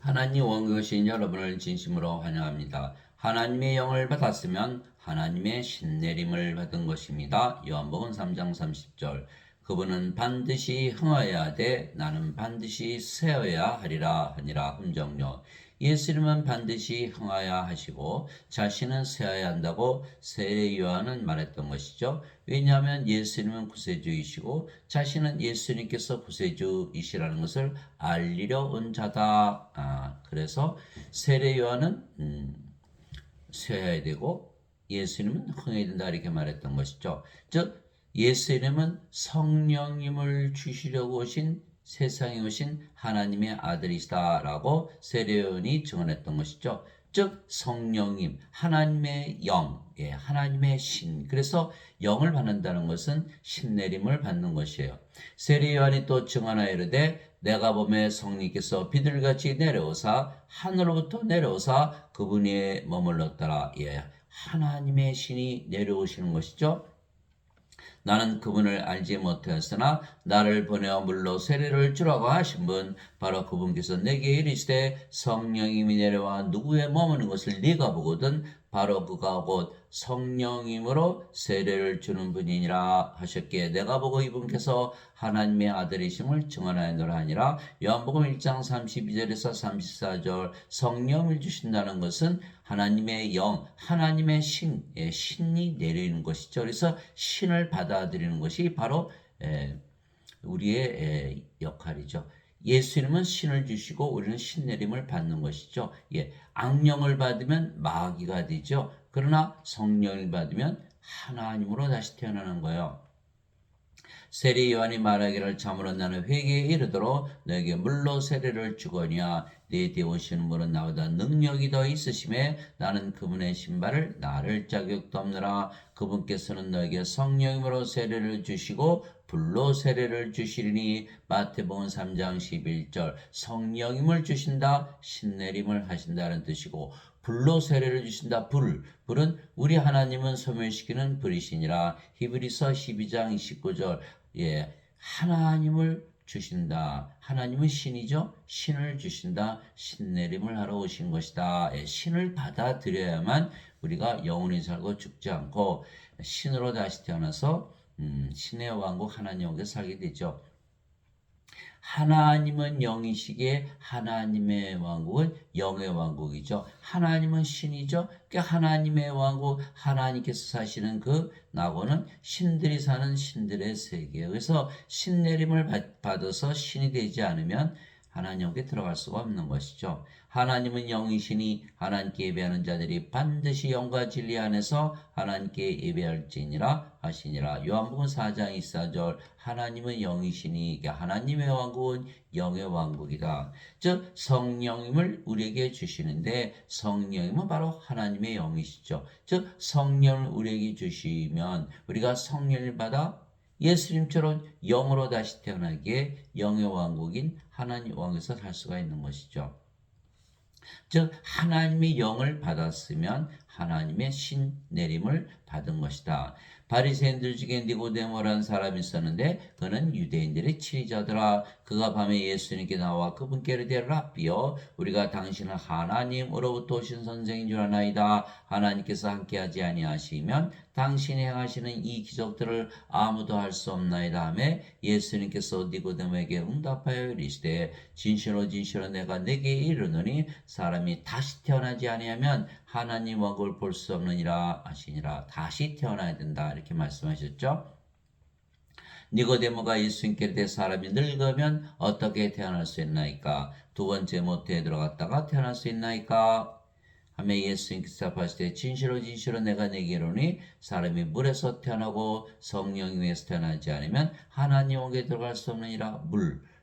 하나님 원교신 여러분을 진심으로 환영합니다. 하나님의 영을 받았으면 하나님의 신내림을 받은 것입니다. 요한복음 3장 30절. 그분은 반드시 흥하여야 돼 나는 반드시 쇠어야 하리라 하니라. 음정료. 예수님은 반드시 흥하야 하시고 자신은 쇠어야 한다고 세례 요한은 말했던 것이죠. 왜냐하면 예수님은 구세주이시고 자신은 예수님께서 구세주이시라는 것을 알리려 온 자다. 그래서 세례 요한은 쇠어야 되고 예수님은 흥해야 된다 이렇게 말했던 것이죠. 즉 예수님은 성령님을 주시려고 오신 세상에 오신 하나님의 아들이시다라고 세례 요한이 증언했던 것이죠. 즉 성령님, 하나님의 영, 하나님의 신. 그래서 영을 받는다는 것은 신내림을 받는 것이에요. 세례 요한이 또 증언하여 이르되 내가 보매 성령께서 비둘기같이 내려오사 하늘로부터 내려오사 그분 위에 머물렀더라. 하나님의 신이 내려오시는 것이죠. 나는 그분을 알지 못하였으나 나를 보내어 물로 세례를 주라고 하신 분 바로 그분께서 내게 이르시되 성령님이 내려와 누구의 머무는 것을 네가 보거든 바로 그가 곧 성령님으로 세례를 주는 분이니라 하셨기에 내가 보고 이분께서 하나님의 아들이심을 증언하였노라 하니라. 요한복음 1장 32절에서 34절. 성령을 주신다는 것은 하나님의 영, 하나님의 신이 내리는 것이죠. 그래서 신을 받아들이는 것이 바로 우리의 역할이죠. 예수님은 신을 주시고 우리는 신내림을 받는 것이죠. 악령을 받으면 마귀가 되죠. 그러나 성령을 받으면 하나님으로 다시 태어나는 거예요. 세례 요한이 말하기를 참으로 나는 회개에 이르도록 너에게 물로 세례를 주거니와 네 뒤에 오시는 분은 나보다 능력이 더 있으심에 나는 그분의 신발을 나를 자격도 없느라. 그분께서는 너에게 성령으로 세례를 주시고 불로 세례를 주시리니. 마태복음 3장 11절. 성령임을 주신다, 신내림을 하신다는 뜻이고 불로 세례를 주신다. 불은 우리 하나님은 소멸시키는 불이시니라. 히브리서 12장 29절. 하나님을 주신다. 하나님은 신이죠. 신을 주신다. 신내림을 하러 오신 것이다. 신을 받아들여야만 우리가 영원히 살고 죽지 않고 신으로 다시 태어나서 신의 왕국 하나님 왕국에 살게 되죠. 하나님은 영이시기에 하나님의 왕국은 영의 왕국이죠. 하나님은 신이죠. 그러니까 하나님의 왕국, 하나님께서 사시는 그 나고는 신들이 사는 신들의 세계예요. 그래서 신내림을 받아서 신이 되지 않으면 하나님께 들어갈 수가 없는 것이죠. 하나님은 영이시니 하나님께 예배하는 자들이 반드시 영과 진리 안에서 하나님께 예배할지니라 하시니라. 요한복음 4장 24절. 하나님은 영이시니 하나님의 왕국은 영의 왕국이다. 즉 성령님을 우리에게 주시는데 성령님은 바로 하나님의 영이시죠. 즉 성령을 우리에게 주시면 우리가 성령을 받아 예수님처럼 영으로 다시 태어나기에 영의 왕국인 하나님 왕에서 살 수가 있는 것이죠. 즉 하나님의 영을 받았으면 하나님의 신내림을 받은 것이다. 바리새인들 중에 니고데모라는 사람이 있었는데 그는 유대인들의 치리자더라. 그가 밤에 예수님께 나와 그분께 이르되 랍비여 우리가 당신은 하나님으로부터 오신 선생인 줄 아나이다. 하나님께서 함께하지 아니하시면 당신이 행하시는 이 기적들을 아무도 할 수 없나이다 하며 예수님께서 니고데모에게 응답하여 이르시되 진실로 진실로 내가 네게 이르노니 사람이 다시 태어나지 아니하면 하나님 왕국을 볼 수 없느니라 하시니라. 다시 태어나야 된다 이렇게 말씀하셨죠. 니고데모가 예수님께 이르되 사람이 늙으면 어떻게 태어날 수 있나이까? 두 번째 모태에 들어갔다가 태어날 수 있나이까? 하며 예수님께서 대답하시되 진실로 진실로 내가 네게 이르노니 사람이 물에서 태어나고 성령 위에서 태어나지 않으면 하나님 왕국에 들어갈 수 없느니라.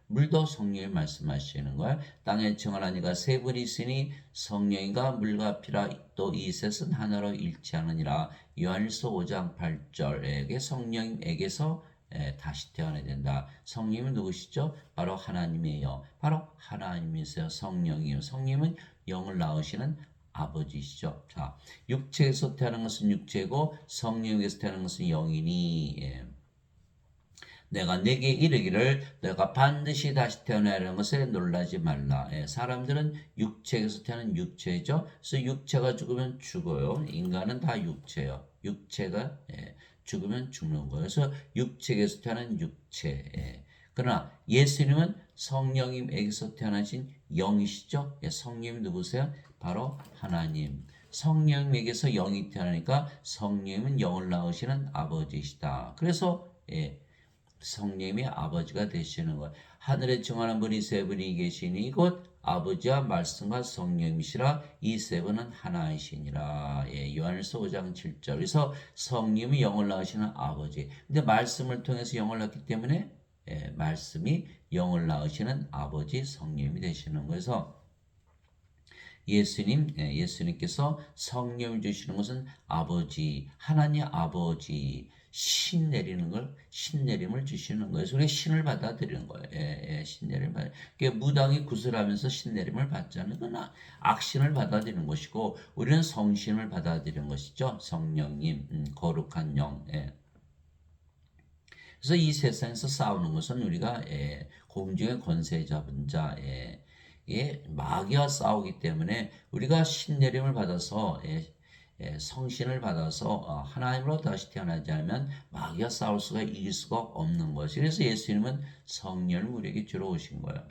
물도 성령이 말씀하시는 거예요. 땅에 정하나 이가 세 분이 있으니 성령과 물과 피라 또 이 셋은 하나로 일치하느니라. 요한일서 5장 8절에게 성령에게서 다시 태어나야 된다. 성령은 누구시죠? 바로 하나님의 영. 바로 하나님이세요. 성령이요. 성령은 영을 낳으시는 아버지시죠. 자, 육체에서 태어난 것은 육체고 성령에서 태어난 것은 영이니. 내가 내게 이르기를 너가 반드시 다시 태어나라는 것에 놀라지 말라. 예, 사람들은 육체에서 태어난 육체죠. 그래서 육체가 죽으면 죽어요. 인간은 다 육체예요. 육체가 죽으면 죽는 거예요. 그래서 육체에서 태어난 육체. 그러나 예수님은 성령님에게서 태어나신 영이시죠. 성령님 누구세요? 바로 하나님. 성령님에게서 영이 태어나니까 성령님은 영을 낳으시는 아버지시다. 그래서 성령님이 아버지가 되시는 거예요. 하늘에 정하는 분이 세 분이 계시니 이곳 아버지와 말씀과 성령이시라 이 세 분은 하나이시니라. 요한일서 5장 7절. 그래서 성령님이 영을 낳으시는 아버지. 근데 말씀을 통해서 영을 낳기 때문에 말씀이 영을 낳으시는 아버지 성령님이 되시는 거예요. 예수님께서 성령을 주시는 것은 아버지, 하나님 아버지, 신내림을 주시는 거예요. 우리가 신을 받아들이는 거예요. 신내림을 받아. 무당이 구슬하면서 신내림을 받잖아요. 그건 악신을 받아들이는 것이고, 우리는 성신을 받아들이는 것이죠. 성령님, 거룩한 영. 그래서 이 세상에서 싸우는 것은 우리가 공중의 권세 잡은 자, 마귀와 싸우기 때문에 우리가 신내림을 받아서 성신을 받아서 하나님으로 다시 태어나지 않으면 마귀와 싸울 수가 이길 수가 없는 것이. 그래서 예수님은 성령을 우리에게 주러 오신 거예요.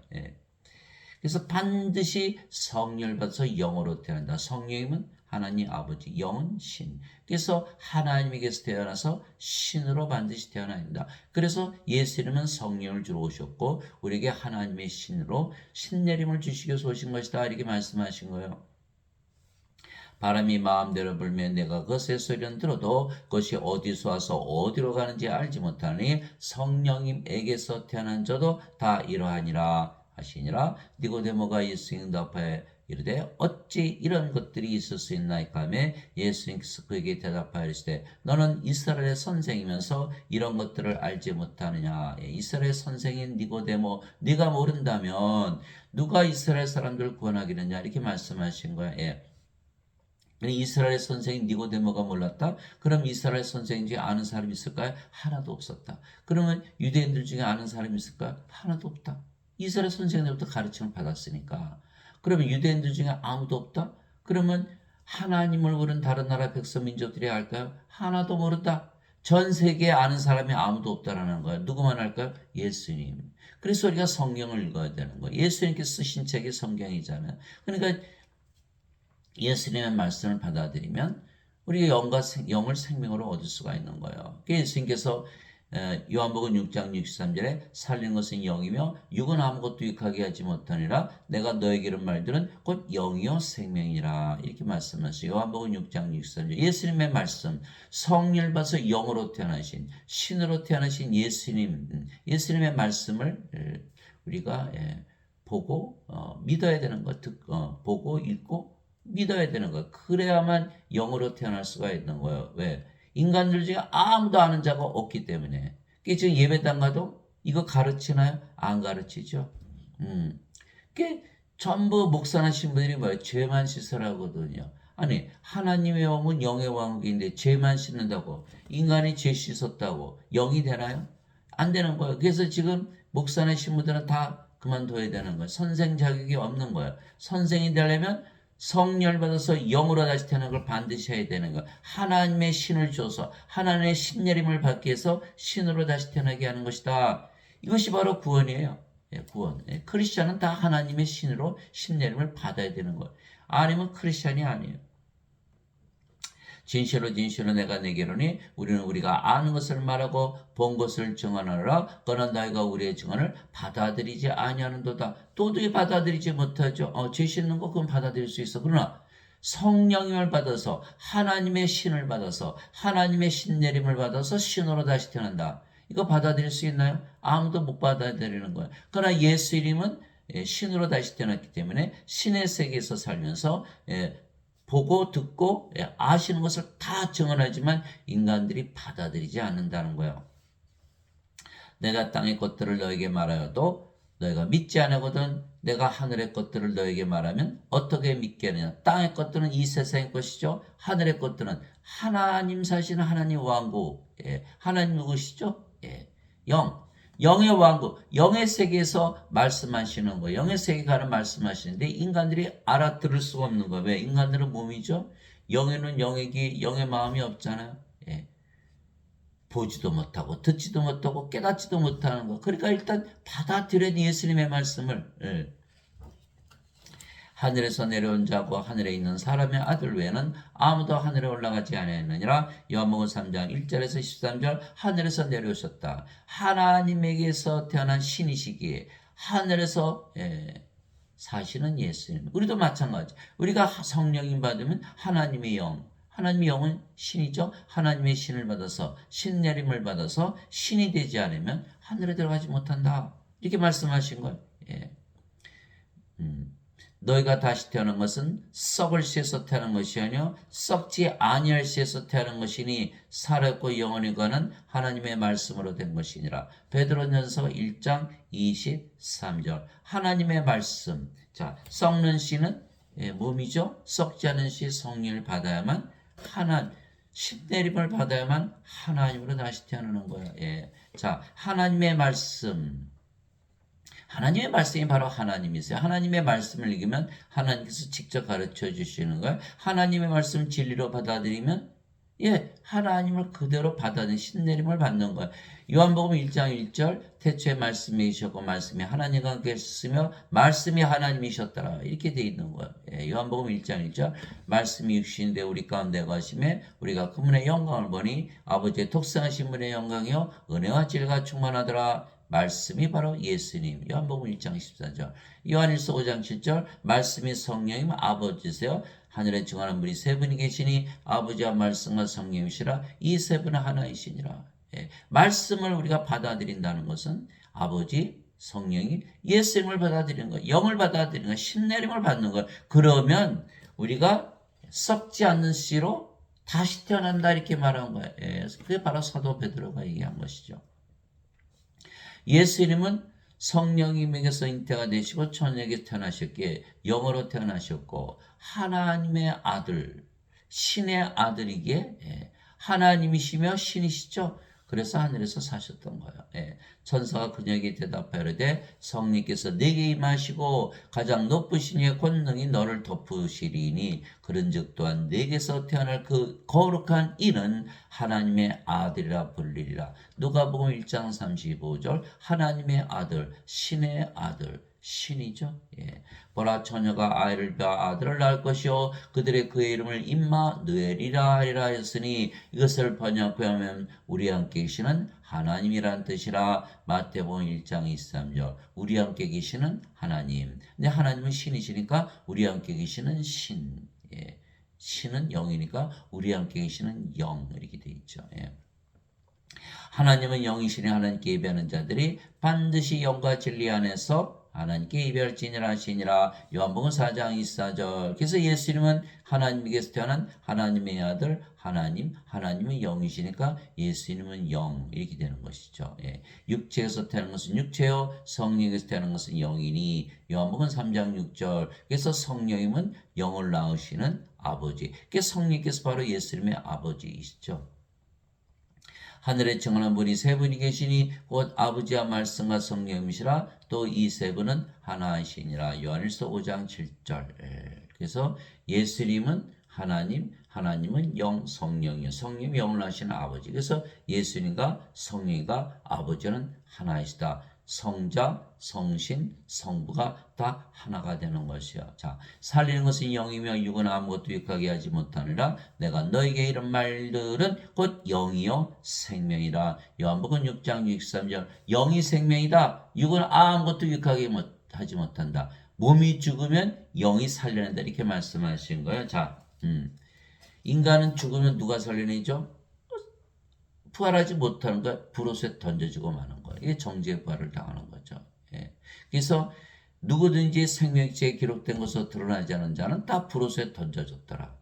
그래서 반드시 성령을 받아서 영으로 태어난다. 성령님은 하나님 아버지, 영은 신. 그래서 하나님에게서 태어나서 신으로 반드시 태어나야 된다. 그래서 예수님은 성령을 주러 오셨고 우리에게 하나님의 신으로 신내림을 주시기 위해서 오신 것이다. 이렇게 말씀하신 거예요. 바람이 마음대로 불면 내가 그것의 소리는 들어도 그것이 어디서 와서 어디로 가는지 알지 못하니 성령님에게서 태어난 자도 다 이러하니라 하시니라. 니고데모가 예수님 응답하여 이르되 어찌 이런 것들이 있을 수 있나이까 하며 예수님께서 그에게 대답하여 이르시되 너는 이스라엘의 선생이면서 이런 것들을 알지 못하느냐. 이스라엘 선생인 니고데모, 네가 모른다면 누가 이스라엘 사람들을 구원하겠느냐 이렇게 말씀하신 거예요. 이스라엘 선생인 니고데모가 몰랐다? 그럼 이스라엘 선생 중에 아는 사람이 있을까요? 하나도 없었다. 그러면 유대인들 중에 아는 사람이 있을까요? 하나도 없다. 이스라엘 선생님들부터 가르침을 받았으니까. 그러면 유대인들 중에 아무도 없다? 그러면 하나님을 모르는 다른 나라 백성 민족들이 알까요? 하나도 모른다. 전 세계에 아는 사람이 아무도 없다라는 거예요. 누구만 알까요? 예수님. 그래서 우리가 성경을 읽어야 되는 거예요. 예수님께서 쓰신 책이 성경이잖아요. 그러니까 예수님의 말씀을 받아들이면 우리의 영을 생명으로 얻을 수가 있는 거예요. 예수님께서 요한복음 6장 63절에 살린 것은 영이며 육은 아무것도 유익하게 하지 못하니라 내가 너에게 이른 말들은 곧 영이요 생명이라 이렇게 말씀하셨어요. 요한복음 6장 63절 예수님의 말씀 성령을 받아서 영으로 태어나신 신으로 태어나신 예수님의 말씀을 우리가 보고 믿어야 되는 것 보고 읽고 믿어야 되는 거예요. 그래야만 영으로 태어날 수가 있는 거예요. 왜? 인간들 중에 아무도 아는 자가 없기 때문에. 지금 예배당 가도 이거 가르치나요? 안 가르치죠. 그게 전부 목사나 신부들이 뭐예요? 죄만 씻으라거든요. 아니 하나님의 왕은 영의 왕국인데 죄만 씻는다고 인간이 죄 씻었다고 영이 되나요? 안 되는 거예요. 그래서 지금 목사나 신부들은 다 그만둬야 되는 거예요. 선생 자격이 없는 거예요. 선생이 되려면 성령을 받아서 영으로 다시 태어나는 걸 반드시 해야 되는 거. 하나님의 신을 줘서 하나님의 신내림을 받기 위해서 신으로 다시 태어나게 하는 것이다. 이것이 바로 구원이에요. 구원. 크리스찬은 다 하나님의 신으로 신내림을 받아야 되는 거예요. 아니면 크리스찬이 아니에요. 진실로 내가 내게로니 우리는 우리가 아는 것을 말하고 본 것을 증언하노라. 그러나 너희가 우리의 증언을 받아들이지 아니하는도다. 도저히 받아들이지 못하죠. 죄 씻는 거 그건 받아들일 수 있어. 그러나 성령을 받아서 하나님의 신을 받아서 하나님의 신내림을 받아서 신으로 다시 태어난다. 이거 받아들일 수 있나요? 아무도 못 받아들이는 거예요. 그러나 예수님은 신으로 다시 태어났기 때문에 신의 세계에서 살면서 보고 듣고 아시는 것을 다 증언하지만 인간들이 받아들이지 않는다는 거예요. 내가 땅의 것들을 너에게 말하여도 너희가 믿지 않거든 내가 하늘의 것들을 너에게 말하면 어떻게 믿겠느냐. 땅의 것들은 이 세상의 것이죠. 하늘의 것들은 하나님 사시는 하나님 왕국. 하나님 누구시죠? 영. 영의 왕국, 영의 세계에서 말씀하시는 거예요. 영의 세계가는 말씀하시는데 인간들이 알아들을 수가 없는 거예요. 왜? 인간들은 몸이죠. 영에는 영의 귀, 영의 마음이 없잖아요. 예. 보지도 못하고 듣지도 못하고 깨닫지도 못하는 거. 그러니까 일단 받아들여야 예수님의 말씀을. 예. 하늘에서 내려온 자고 하늘에 있는 사람의 아들 외에는 아무도 하늘에 올라가지 아니하느니라. 요한복음 3장 1절에서 13절 하늘에서 내려오셨다. 하나님에게서 태어난 신이시기에 하늘에서 사시는 예수님. 우리도 마찬가지. 우리가 성령님 받으면 하나님의 영. 하나님의 영은 신이죠. 하나님의 신을 받아서 신내림을 받아서 신이 되지 않으면 하늘에 들어가지 못한다. 이렇게 말씀하신 거예요. 예. 너희가 다시 태어난 것은 썩을 씨에서 태어난 것이 아니요 썩지 아니할 씨에서 태어난 것이니 살았고 영원히 가는 하나님의 말씀으로 된 것이니라. 베드로전서 1장 23절. 하나님의 말씀. 자, 썩는 씨는 몸이죠. 썩지 않은 씨 성령을 받아야만 신내림을 받아야만 하나님으로 다시 태어나는 거야. 예. 자, 하나님의 말씀. 하나님의 말씀이 바로 하나님이세요. 하나님의 말씀을 읽으면 하나님께서 직접 가르쳐 주시는 거예요. 하나님의 말씀 진리로 받아들이면 하나님을 그대로 받아들이는 신내림을 받는 거예요. 요한복음 1장 1절 태초에 말씀이셨고 말씀이 하나님과 함께 있으며 말씀이 하나님이셨더라. 이렇게 돼 있는 거예요. 요한복음 1장 1절 말씀이 육신인데 우리 가운데 가심에 우리가 그분의 영광을 보니 아버지의 독생하신 분의 영광이요 은혜와 진리가 충만하더라. 말씀이 바로 예수님. 요한복음 1장 14절. 요한일서 5장 7절. 말씀이 성령이면 아버지세요. 하늘에 증언하는 분이 세 분이 계시니 아버지와 말씀과 성령이시라. 이 세 분은 하나이시니라. 말씀을 우리가 받아들인다는 것은 아버지, 성령이 예수님을 받아들이는 것, 영을 받아들이는 것, 신내림을 받는 것. 그러면 우리가 썩지 않는 씨로 다시 태어난다 이렇게 말한 거예요. 그게 바로 사도 베드로가 얘기한 것이죠. 예수님은 성령님에게서 잉태가 되시고 천녀에게 태어나셨기에 영으로 태어나셨고 하나님의 아들, 신의 아들이기에 하나님이시며 신이시죠. 그래서 하늘에서 사셨던 거예요. 천사가 그녀에게 대답하려되 성령께서 내게 임하시고 가장 높으신 이의 권능이 너를 덮으시리니 그런즉 또한 내게서 태어날 그 거룩한 이는 하나님의 아들이라 불리리라. 누가복음 1장 35절 하나님의 아들, 신의 아들, 신이죠. 보라 처녀가 아이를 낳아 아들을 낳을 것이요 그들의 그의 이름을 임마누엘이라 하리라 했으니 이것을 번역하면 우리 함께 계시는 하나님이란 뜻이라. 마태복음 1장 23절 우리 함께 계시는 하나님. 근데 하나님은 신이시니까 우리 함께 계시는 신. 신은 영이니까 우리 함께 계시는 영 이렇게 돼 있죠. 하나님은 영이시니 하나님께 예배하는 자들이 반드시 영과 진리 안에서 하나님께 예배할지니라 하시니라. 요한복음 4장 24절. 그래서 예수님은 하나님께서 태어난 하나님의 아들 하나님은 영이시니까 예수님은 영 이렇게 되는 것이죠. 육체에서 태어난 것은 육체요 성령에서 태어난 것은 영이니 요한복음 3장 6절. 그래서 성령님은 영을 낳으시는 아버지. 그래서 성령께서 바로 예수님의 아버지이시죠. 하늘에 정하는 분이 세 분이 계시니 곧 아버지와 말씀과 성령이시라. 또 이 세 분은 하나이시니라. 요한일서 5장 7절. 그래서 예수님은 하나님은 영, 성령이요. 성령이 영을 하시는 아버지. 그래서 예수님과 성령과 아버지는 하나이시다. 성자, 성신, 성부가 다 하나가 되는 것이요. 자, 살리는 것은 영이며 육은 아무것도 유익하게 하지 못하느라 내가 너에게 이런 말들은 곧 영이요 생명이라. 요한복음 6장 63절 영이 생명이다. 육은 아무것도 유익하게 하지 못한다. 몸이 죽으면 영이 살려낸다. 이렇게 말씀하신 거예요. 자, 인간은 죽으면 누가 살려내죠? 부활하지 못하는 거야. 불옷에 던져지고 마는 거야. 이게 정죄의 부활을 당하는 거죠. 그래서 누구든지 생명체에 기록된 것으로 드러나지 않은 자는 다 불옷에 던져졌더라.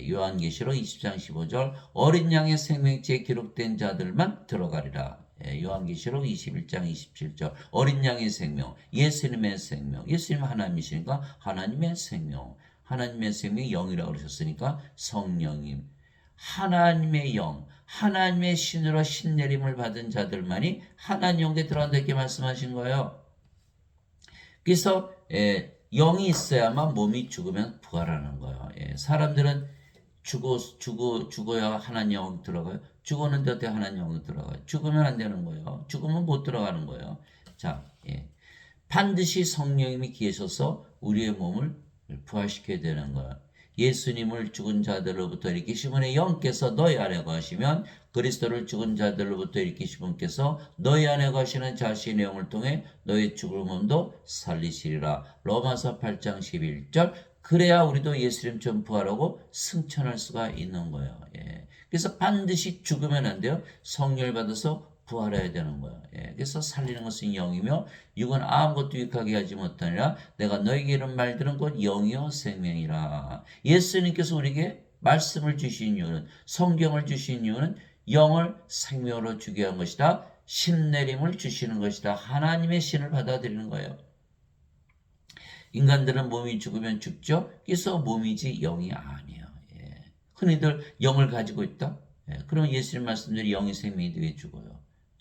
요한계시록 20장 15절 어린 양의 생명체에 기록된 자들만 들어가리라. 요한계시록 21장 27절 어린 양의 생명, 예수님의 생명. 예수님 하나님이시니까 하나님의 생명. 하나님의 생명이 영이라고 그러셨으니까 성령님. 하나님의 영, 하나님의 신으로 신내림을 받은 자들만이 하나님 영에 들어간다 이렇게 말씀하신 거예요. 그래서 영이 있어야만 몸이 죽으면 부활하는 거예요. 사람들은 죽어야 하나님 영 들어가요. 죽었는데 어떻게 하나님 영 들어가요? 죽으면 안 되는 거예요. 죽으면 못 들어가는 거예요. 자, 반드시 성령님이 계셔서 우리의 몸을 부활시켜야 되는 거예요. 예수님을 죽은 자들로부터 일으키신 분의 영께서 너희 안에 거하시면 그리스도를 죽은 자들로부터 일으키신 분께서 너희 안에 거하시는 자신의 영을 통해 너희 죽을 몸도 살리시리라. 로마서 8장 11절. 그래야 우리도 예수님처럼 부활하고 승천할 수가 있는 거예요. 그래서 반드시 죽으면 안 돼요. 성령을 받아서 부활해야 되는 거예요. 그래서 살리는 것은 영이며 육은 아무것도 유익하게 하지 못하니라. 내가 너에게 이런 말들은 곧 영이요 생명이라. 예수님께서 우리에게 말씀을 주신 이유는, 성경을 주신 이유는 영을 생명으로 주게 한 것이다. 신내림을 주시는 것이다. 하나님의 신을 받아들이는 거예요. 인간들은 몸이 죽으면 죽죠. 그래서 몸이지 영이 아니에요. 흔히들 영을 가지고 있다. 그럼 예수님 말씀대로 영이 생명인데 왜 죽어요?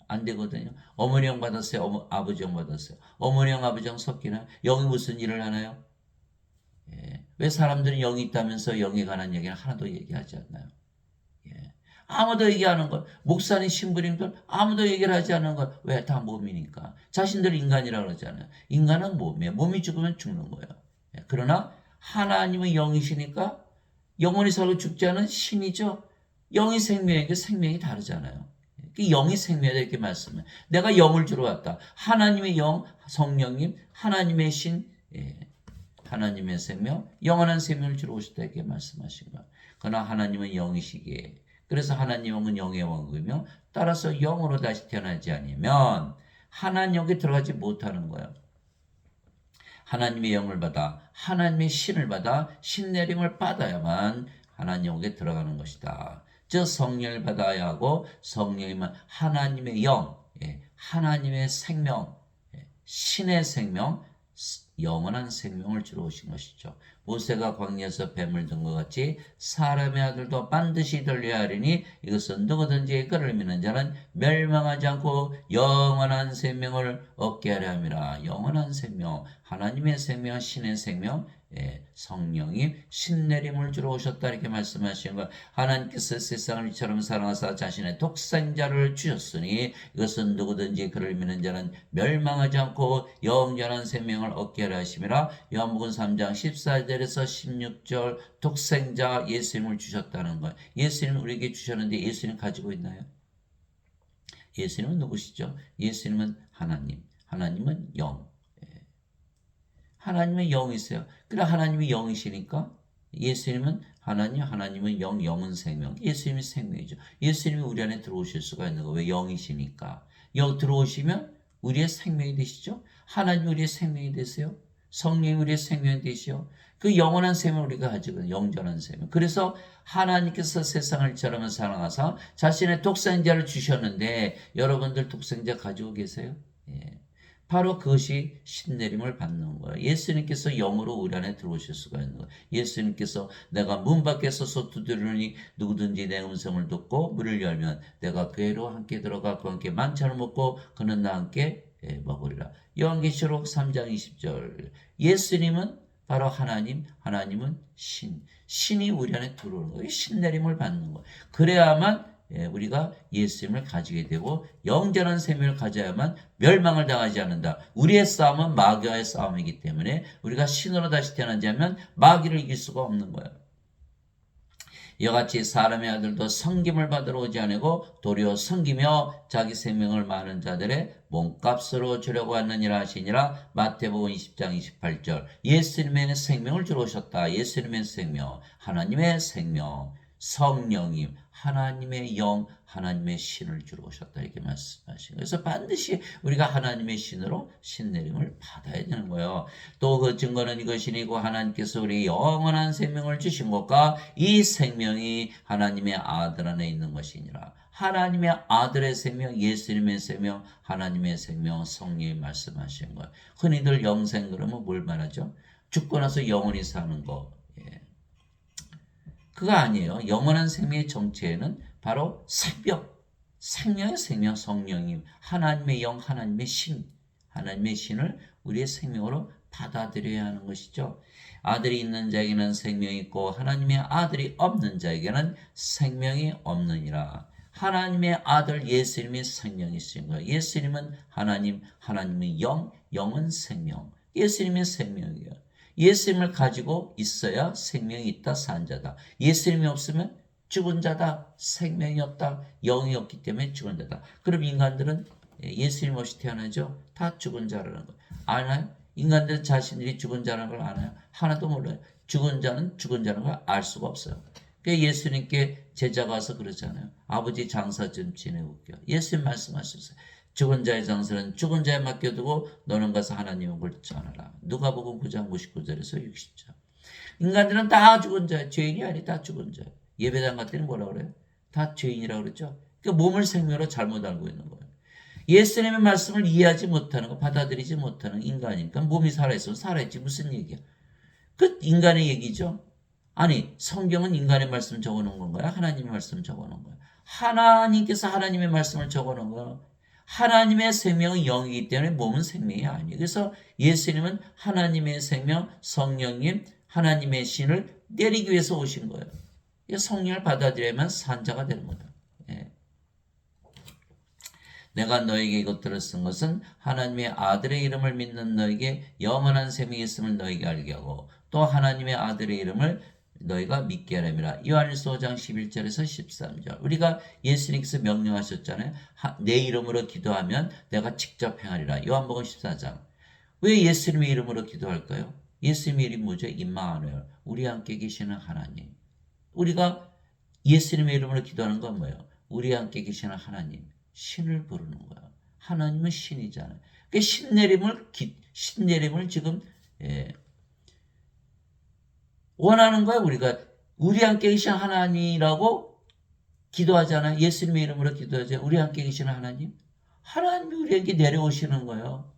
안 되거든요. 어머니 영 받았어요. 아버지 영 받았어요. 어머니 영, 아버지 영 섞이나요? 영이 무슨 일을 하나요? 왜 사람들은 영이 있다면서 영에 관한 얘기는 하나도 얘기하지 않나요? 아무도 얘기하는 것, 목사님, 신부님들 아무도 얘기를 하지 않는 것. 왜? 다 몸이니까. 자신들 인간이라고 그러잖아요. 인간은 몸이에요. 몸이 죽으면 죽는 거예요. 그러나 하나님은 영이시니까 영원히 살고 죽지 않은 신이죠. 영이 생명이고 생명이 다르잖아요. 영이 생명이다 이렇게 말씀해요. 내가 영을 주러 왔다. 하나님의 영, 성령님, 하나님의 신, 하나님의 생명, 영원한 생명을 주러 오셨다 이렇게 말씀하신 거예요. 그러나 하나님은 영이시기에, 그래서 하나님은 영의 왕이며 따라서 영으로 다시 태어나지 않으면 하나님 영에 들어가지 못하는 거예요. 하나님의 영을 받아, 하나님의 신을 받아 신내림을 받아야만 하나님 영에 들어가는 것이다. 즉 성령을 받아야 하고, 성령이면 하나님의 영, 하나님의 생명, 신의 생명, 영원한 생명을 주러 오신 것이죠. 모세가 광야에서 뱀을 든 것 같이 사람의 아들도 반드시 들려야 하리니 이것은 누구든지 그를 믿는 자는 멸망하지 않고 영원한 생명을 얻게 하려 함이라. 영원한 생명, 하나님의 생명, 신의 생명, 성령이 신내림을 주러 오셨다 이렇게 말씀하시는 것. 하나님께서 세상을 이처럼 사랑하사 자신의 독생자를 주셨으니 이것은 누구든지 그를 믿는 자는 멸망하지 않고 영원한 생명을 얻게 하려 하심이라. 요한복음 3장 14절에서 16절 독생자 예수님을 주셨다는 것. 예수님은 우리에게 주셨는데 예수님 가지고 있나요? 예수님은 누구시죠? 예수님은 하나님, 하나님은 영. 하나님의 영이세요. 그래 하나님이 영이시니까 예수님은 하나님, 하나님은 영, 영은 생명. 예수님이 생명이죠. 예수님이 우리 안에 들어오실 수가 있는 거. 왜? 영이시니까. 영 들어오시면 우리의 생명이 되시죠. 하나님이 우리의 생명이 되세요. 성령이 우리의 생명이 되시오. 그 영원한 생명을 우리가 가지고 있는 영전한 생명. 그래서 하나님께서 세상을 이처럼 사랑하사 자신의 독생자를 주셨는데 여러분들 독생자 가지고 계세요? 바로 그것이 신내림을 받는 거예요. 예수님께서 영으로 우리 안에 들어오실 수가 있는 거예요. 예수님께서 내가 문 밖에 서서 두드리니 누구든지 내 음성을 듣고 문을 열면 내가 그애로 함께 들어가 그와 함께 만찬을 먹고 그는 나와 함께 먹으리라. 요한계시록 3장 20절. 예수님은 바로 하나님, 하나님은 신. 신이 우리 안에 들어오는 거예요. 신내림을 받는 거예요. 그래야만 우리가 예수님을 가지게 되고 영전한 생명을 가져야만 멸망을 당하지 않는다. 우리의 싸움은 마귀와의 싸움이기 때문에 우리가 신으로 다시 태어나지 않으면 마귀를 이길 수가 없는 거예요. 이같이 사람의 아들도 섬김을 받으러 오지 않고 도리어 섬기며 자기 생명을 많은 자들의 몸값으로 주려고 하느니라 하시니라. 마태복음 20장 28절. 예수님의 생명을 주러 오셨다. 예수님의 생명, 하나님의 생명, 성령님, 하나님의 영, 하나님의 신을 주러 오셨다 이렇게 말씀하신 거예요. 그래서 반드시 우리가 하나님의 신으로 신내림을 받아야 되는 거예요. 또 그 증거는 이것이니고 하나님께서 우리 영원한 생명을 주신 것과 이 생명이 하나님의 아들 안에 있는 것이니라. 하나님의 아들의 생명, 예수님의 생명, 하나님의 생명, 성령이 말씀하신 거예요. 흔히들 영생 그러면 뭘 말하죠? 죽고 나서 영원히 사는 거. 그거 아니에요. 영원한 생명의 정체는 바로 생명의 생명 성령님, 하나님의 영, 하나님의 신, 하나님의 신을 우리의 생명으로 받아들여야 하는 것이죠. 아들이 있는 자에게는 생명이 있고 하나님의 아들이 없는 자에게는 생명이 없느니라. 하나님의 아들 예수님이 생명이 있으신 거예요. 예수님은 하나님, 하나님의 영, 영은 생명. 예수님의 생명이에요. 예수님을 가지고 있어야 생명이 있다, 산 자다. 예수님이 없으면 죽은 자다, 생명이 없다, 영이 없기 때문에 죽은 자다. 그럼 인간들은 예수님 없이 태어나죠? 다 죽은 자라는 거 아나요? 인간들은 자신들이 죽은 자라는 걸 아나요? 하나도 몰라요. 죽은 자는 죽은 자라는 걸 알 수가 없어요. 그러니까 예수님께 제자가 와서 그러잖아요. 아버지 장사 좀 지내고 올게요. 예수님 말씀하셨어요. 죽은 자의 장사는 죽은 자에 맡겨두고 너는 가서 하나님을 굴전하라. 누가복음 9장 59절에서 60절. 인간들은 다 죽은 자예요. 죄인이 아니 다 죽은 자예요. 예배당 갔더니 뭐라 그래요? 다 죄인이라고 그랬죠. 그러니까 몸을 생명으로 잘못 알고 있는 거예요. 예수님의 말씀을 이해하지 못하는 거, 받아들이지 못하는 인간이니까 몸이 살아있으면 살아있지 무슨 얘기야. 그 인간의 얘기죠. 아니 성경은 인간의 말씀 적어놓은 건가요? 하나님의 말씀 적어놓은 거예요. 하나님께서 하나님의 말씀을 적어놓은 거예요. 하나님의 생명은 영이기 때문에 몸은 생명이 아니에요. 그래서 예수님은 하나님의 생명, 성령님, 하나님의 신을 내리기 위해서 오신 거예요. 성령을 받아들여야만 산자가 되는 거다. 예. 내가 너에게 이것들을 쓴 것은 하나님의 아들의 이름을 믿는 너에게 영원한 생명이 있음을 너에게 알게 하고 또 하나님의 아들의 이름을 너희가 믿게 하렴이라. 요한일서 5장 11절에서 13절. 우리가 예수님께서 명령하셨잖아요. 내 이름으로 기도하면 내가 직접 행하리라. 요한복음 14장. 왜 예수님의 이름으로 기도할까요? 예수님의 이름이 뭐죠? 임마누엘. 우리 함께 계시는 하나님. 우리가 예수님의 이름으로 기도하는 건 뭐예요? 우리 함께 계시는 하나님. 신을 부르는 거예요. 하나님은 신이잖아요. 그 신내림을 지금 원하는 거야. 우리가 우리 함께 계신 하나님이라고 기도하잖아요. 예수님의 이름으로 기도하죠. 우리 함께 계시는 하나님. 하나님이 우리에게 내려오시는 거예요.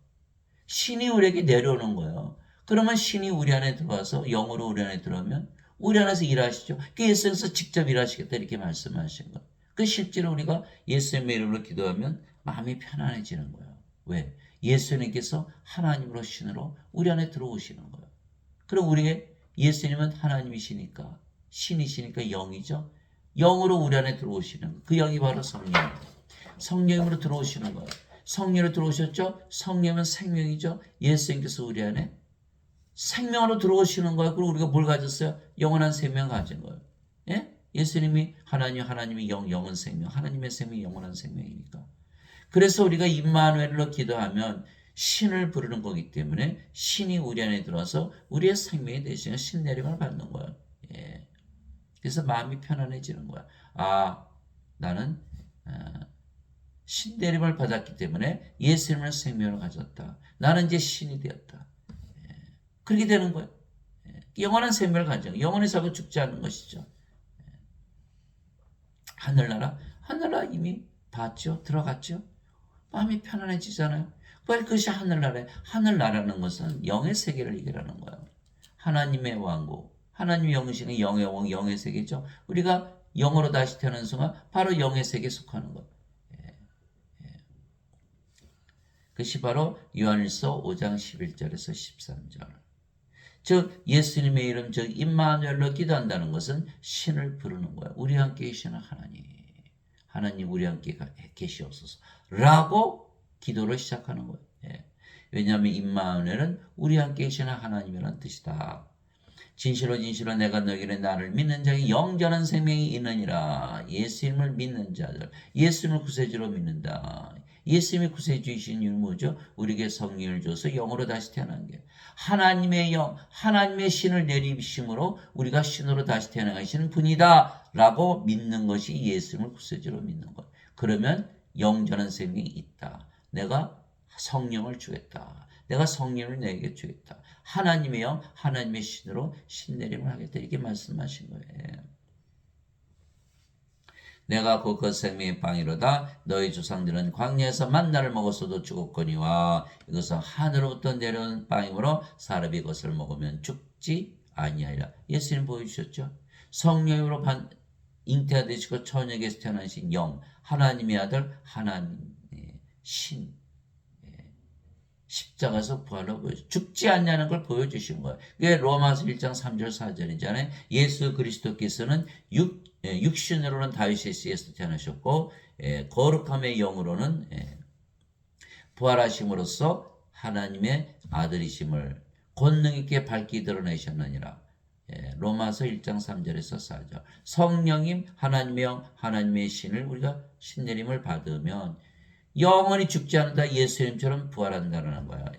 신이 우리에게 내려오는 거예요. 그러면 신이 우리 안에 들어와서 영으로 우리 안에 들어오면 우리 안에서 일하시죠. 그 예수님께서 직접 일하시겠다 이렇게 말씀하신 거예요. 그 실제로 우리가 예수님의 이름으로 기도하면 마음이 편안해지는 거예요. 왜? 예수님께서 하나님으로 신으로 우리 안에 들어오시는 거예요. 그럼 우리의 예수님은 하나님이시니까 신이시니까 영이죠. 영으로 우리 안에 들어오시는 거예요. 그 영이 바로 성령입니다. 성령으로 들어오시는 거예요. 성령으로 들어오셨죠? 성령은 생명이죠. 예수님께서 우리 안에 생명으로 들어오시는 거예요. 그리고 우리가 뭘 가졌어요? 영원한 생명 가진 거예요. 예? 예수님이 하나님이 영은 생명, 하나님의 생명이 영원한 생명이니까. 그래서 우리가 임마누엘로 기도하면 신을 부르는 거기 때문에 신이 우리 안에 들어와서 우리의 생명이 되시는 신내림을 받는 거예요. 예. 그래서 마음이 편안해지는 거야. 아, 나는 신내림을 받았기 때문에 예수님을 생명으로 가졌다. 나는 이제 신이 되었다. 예. 그렇게 되는 거예요. 예. 영원한 생명을 가져. 영원히 살고 죽지 않는 것이죠. 예. 하늘나라 이미 봤죠? 들어갔죠? 마음이 편안해지잖아요. 그것이 하늘나라는 것은 영의 세계를 얘기하는 거예요. 하나님의 왕국, 하나님의 영이시는 영의 왕, 영의 세계죠. 우리가 영으로 다시 태어나는 순간 바로 영의 세계에 속하는 거예요. 그것이 바로 요한일서 5장 11절에서 13절. 즉 예수님의 이름 즉 임마누엘로 기도한다는 것은 신을 부르는 거예요. 우리 함께 계시는 하나님 우리 함께 계시옵소서 라고 기도를 시작하는 거예요. 예. 왜냐하면 임마누엘은 우리 함께 계시는 하나님이라는 뜻이다. 진실로 내가 너희에게 나를 믿는 자에게 영전한 생명이 있느니라. 예수님을 믿는 자들, 예수님을 구세주로 믿는다. 예수님이 구세주이신 이유는 뭐죠? 우리에게 성령을 줘서 영으로 다시 태어난 게 하나님의 영, 하나님의 신을 내리심으로 우리가 신으로 다시 태어나시는 분이다 라고 믿는 것이 예수님을 구세주로 믿는 것. 그러면 영전한 생명이 있다. 내가 성령을 주겠다. 내가 성령을 내게 주겠다. 하나님의 영, 하나님의 신으로 신내림을 하겠다. 이렇게 말씀하신 거예요. 내가 곧 생명의 빵이로다. 너희 조상들은 광야에서 만나를 먹었어도 죽었거니와 이것은 하늘로부터 내려온 빵이므로 사람이 이것을 먹으면 죽지 아니하리라. 예수님 보여주셨죠. 성령으로 잉태가 되시고 처녀에게서 태어나신 영, 하나님의 아들, 하나님의 신, 십자가에서 부활로 보여주 죽지 않냐는 걸 보여주신 거예요. 그게 로마서 1장 3절 4절이잖아요. 예수 그리스도께서는 육신으로는 다윗의 씨에서 태어나셨고 거룩함의 영으로는 부활하심으로써 하나님의 아들이심을 권능 있게 밝히 드러내셨느니라. 로마서 1장 3절에서 4절. 성령님, 하나님의 영, 하나님의 신을 우리가 신내림을 받으면 영원히 죽지 않는다. 예수님처럼 부활한다는 거야.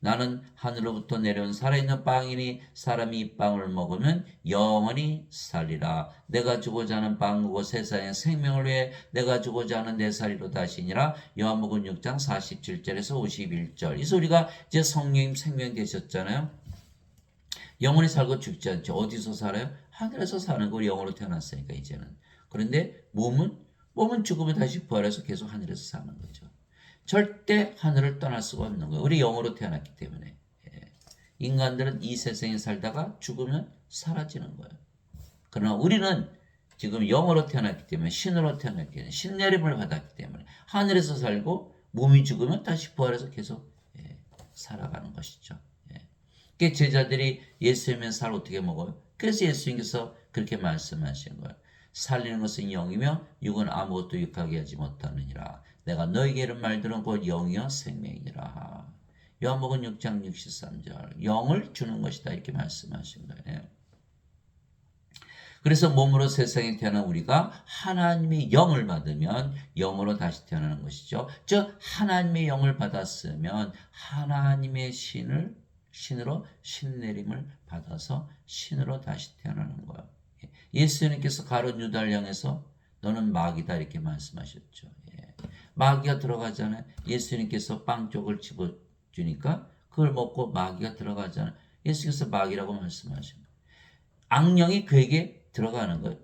나는 하늘로부터 내려온 살아있는 빵이니 사람이 이 빵을 먹으면 영원히 살리라. 내가 주고자 하는 빵 그거 세상의 생명을 위해 내가 주고자 하는 내 살리로 다시니라. 요한복음 6장 47절에서 51절. 이 소리가 이제 성령님 생명 되셨잖아요. 영원히 살고 죽지 않죠. 어디서 살아요? 하늘에서 사는 거. 영으로 태어났으니까 이제는. 그런데 몸은 죽으면 다시 부활해서 계속 하늘에서 사는 거죠. 절대 하늘을 떠날 수가 없는 거예요. 우리 영으로 태어났기 때문에. 인간들은 이 세상에 살다가 죽으면 사라지는 거예요. 그러나 우리는 지금 영으로 태어났기 때문에, 신으로 태어났기 때문에, 신내림을 받았기 때문에 하늘에서 살고 몸이 죽으면 다시 부활해서 계속 살아가는 것이죠. 그 제자들이 예수님의 살 어떻게 먹어요? 그래서 예수님께서 그렇게 말씀하신 거예요. 살리는 것은 영이며 육은 아무것도 육하게 하지 못하느니라. 내가 너에게 이런 말들은 곧 영이요 생명이니라. 요한복음 6장 63절. 영을 주는 것이다 이렇게 말씀하신 거예요. 그래서 몸으로 세상에 태어난 우리가 하나님의 영을 받으면 영으로 다시 태어나는 것이죠. 즉 하나님의 영을 받았으면 하나님의 신으로 신내림을 받아서 신으로 다시 태어나는 거예요. 예수님께서 가룟 유다를 향해서 너는 마귀다 이렇게 말씀하셨죠. 마귀가 들어가잖아요. 예수님께서 빵 쪽을 집어주니까 그걸 먹고 마귀가 들어가잖아요. 예수님께서 마귀라고 말씀하신 거예요. 악령이 그에게 들어가는 거예요.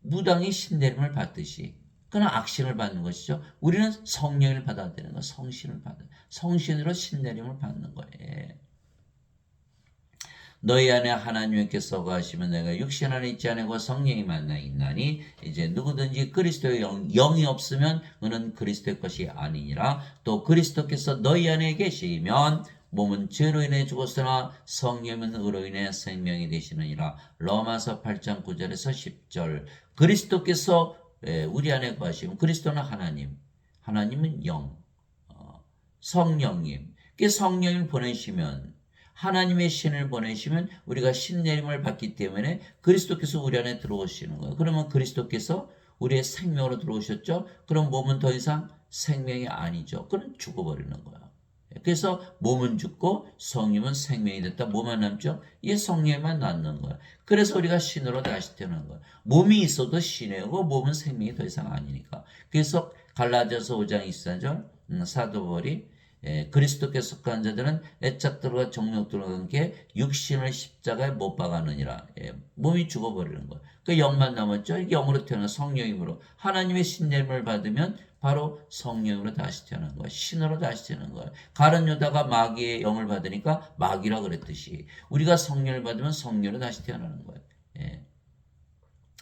무당이 신내림을 받듯이. 그러나 악신을 받는 것이죠. 우리는 성령을 받아야 되는 거예요. 성신으로 신내림을 받는 거예요. 너희 안에 하나님께서 거하시면 내가 육신 안에 있지 않고 성령이 만나 있나니 이제 누구든지 그리스도의 영이 없으면 그는 그리스도의 것이 아니니라. 또 그리스도께서 너희 안에 계시면 몸은 죄로 인해 죽었으나 성령은 의로 인해 생명이 되시느니라. 로마서 8장 9절에서 10절. 그리스도께서 우리 안에 거하시면 그리스도는 하나님은 영, 성령님. 그 성령을 보내시면 하나님의 신을 보내시면 우리가 신내림을 받기 때문에 그리스도께서 우리 안에 들어오시는 거예요. 그러면 그리스도께서 우리의 생명으로 들어오셨죠. 그럼 몸은 더 이상 생명이 아니죠. 그럼 죽어버리는 거예요. 그래서 몸은 죽고 성령은 생명이 됐다. 뭐만 남죠? 이 성령만 남는 거예요. 그래서 우리가 신으로 다시 태어나는 거예요. 몸이 있어도 신이고 몸은 생명이 더 이상 아니니까. 그래서 갈라디아서 5장 24절 사도 바울이 그리스도께서 속한 자들은 애착들과 정욕들과 함께 육신을 십자가에 못 박았느니라. 몸이 죽어버리는 거예요. 그 영만 남았죠. 이게 영으로 태어난 성령이므로 하나님의 신내림을 받으면 바로 성령으로 다시 태어난 거예요. 신으로 다시 태어난 거예요. 가룟 유다가 마귀의 영을 받으니까 마귀라 그랬듯이 우리가 성령을 받으면 성령으로 다시 태어나는 거예요.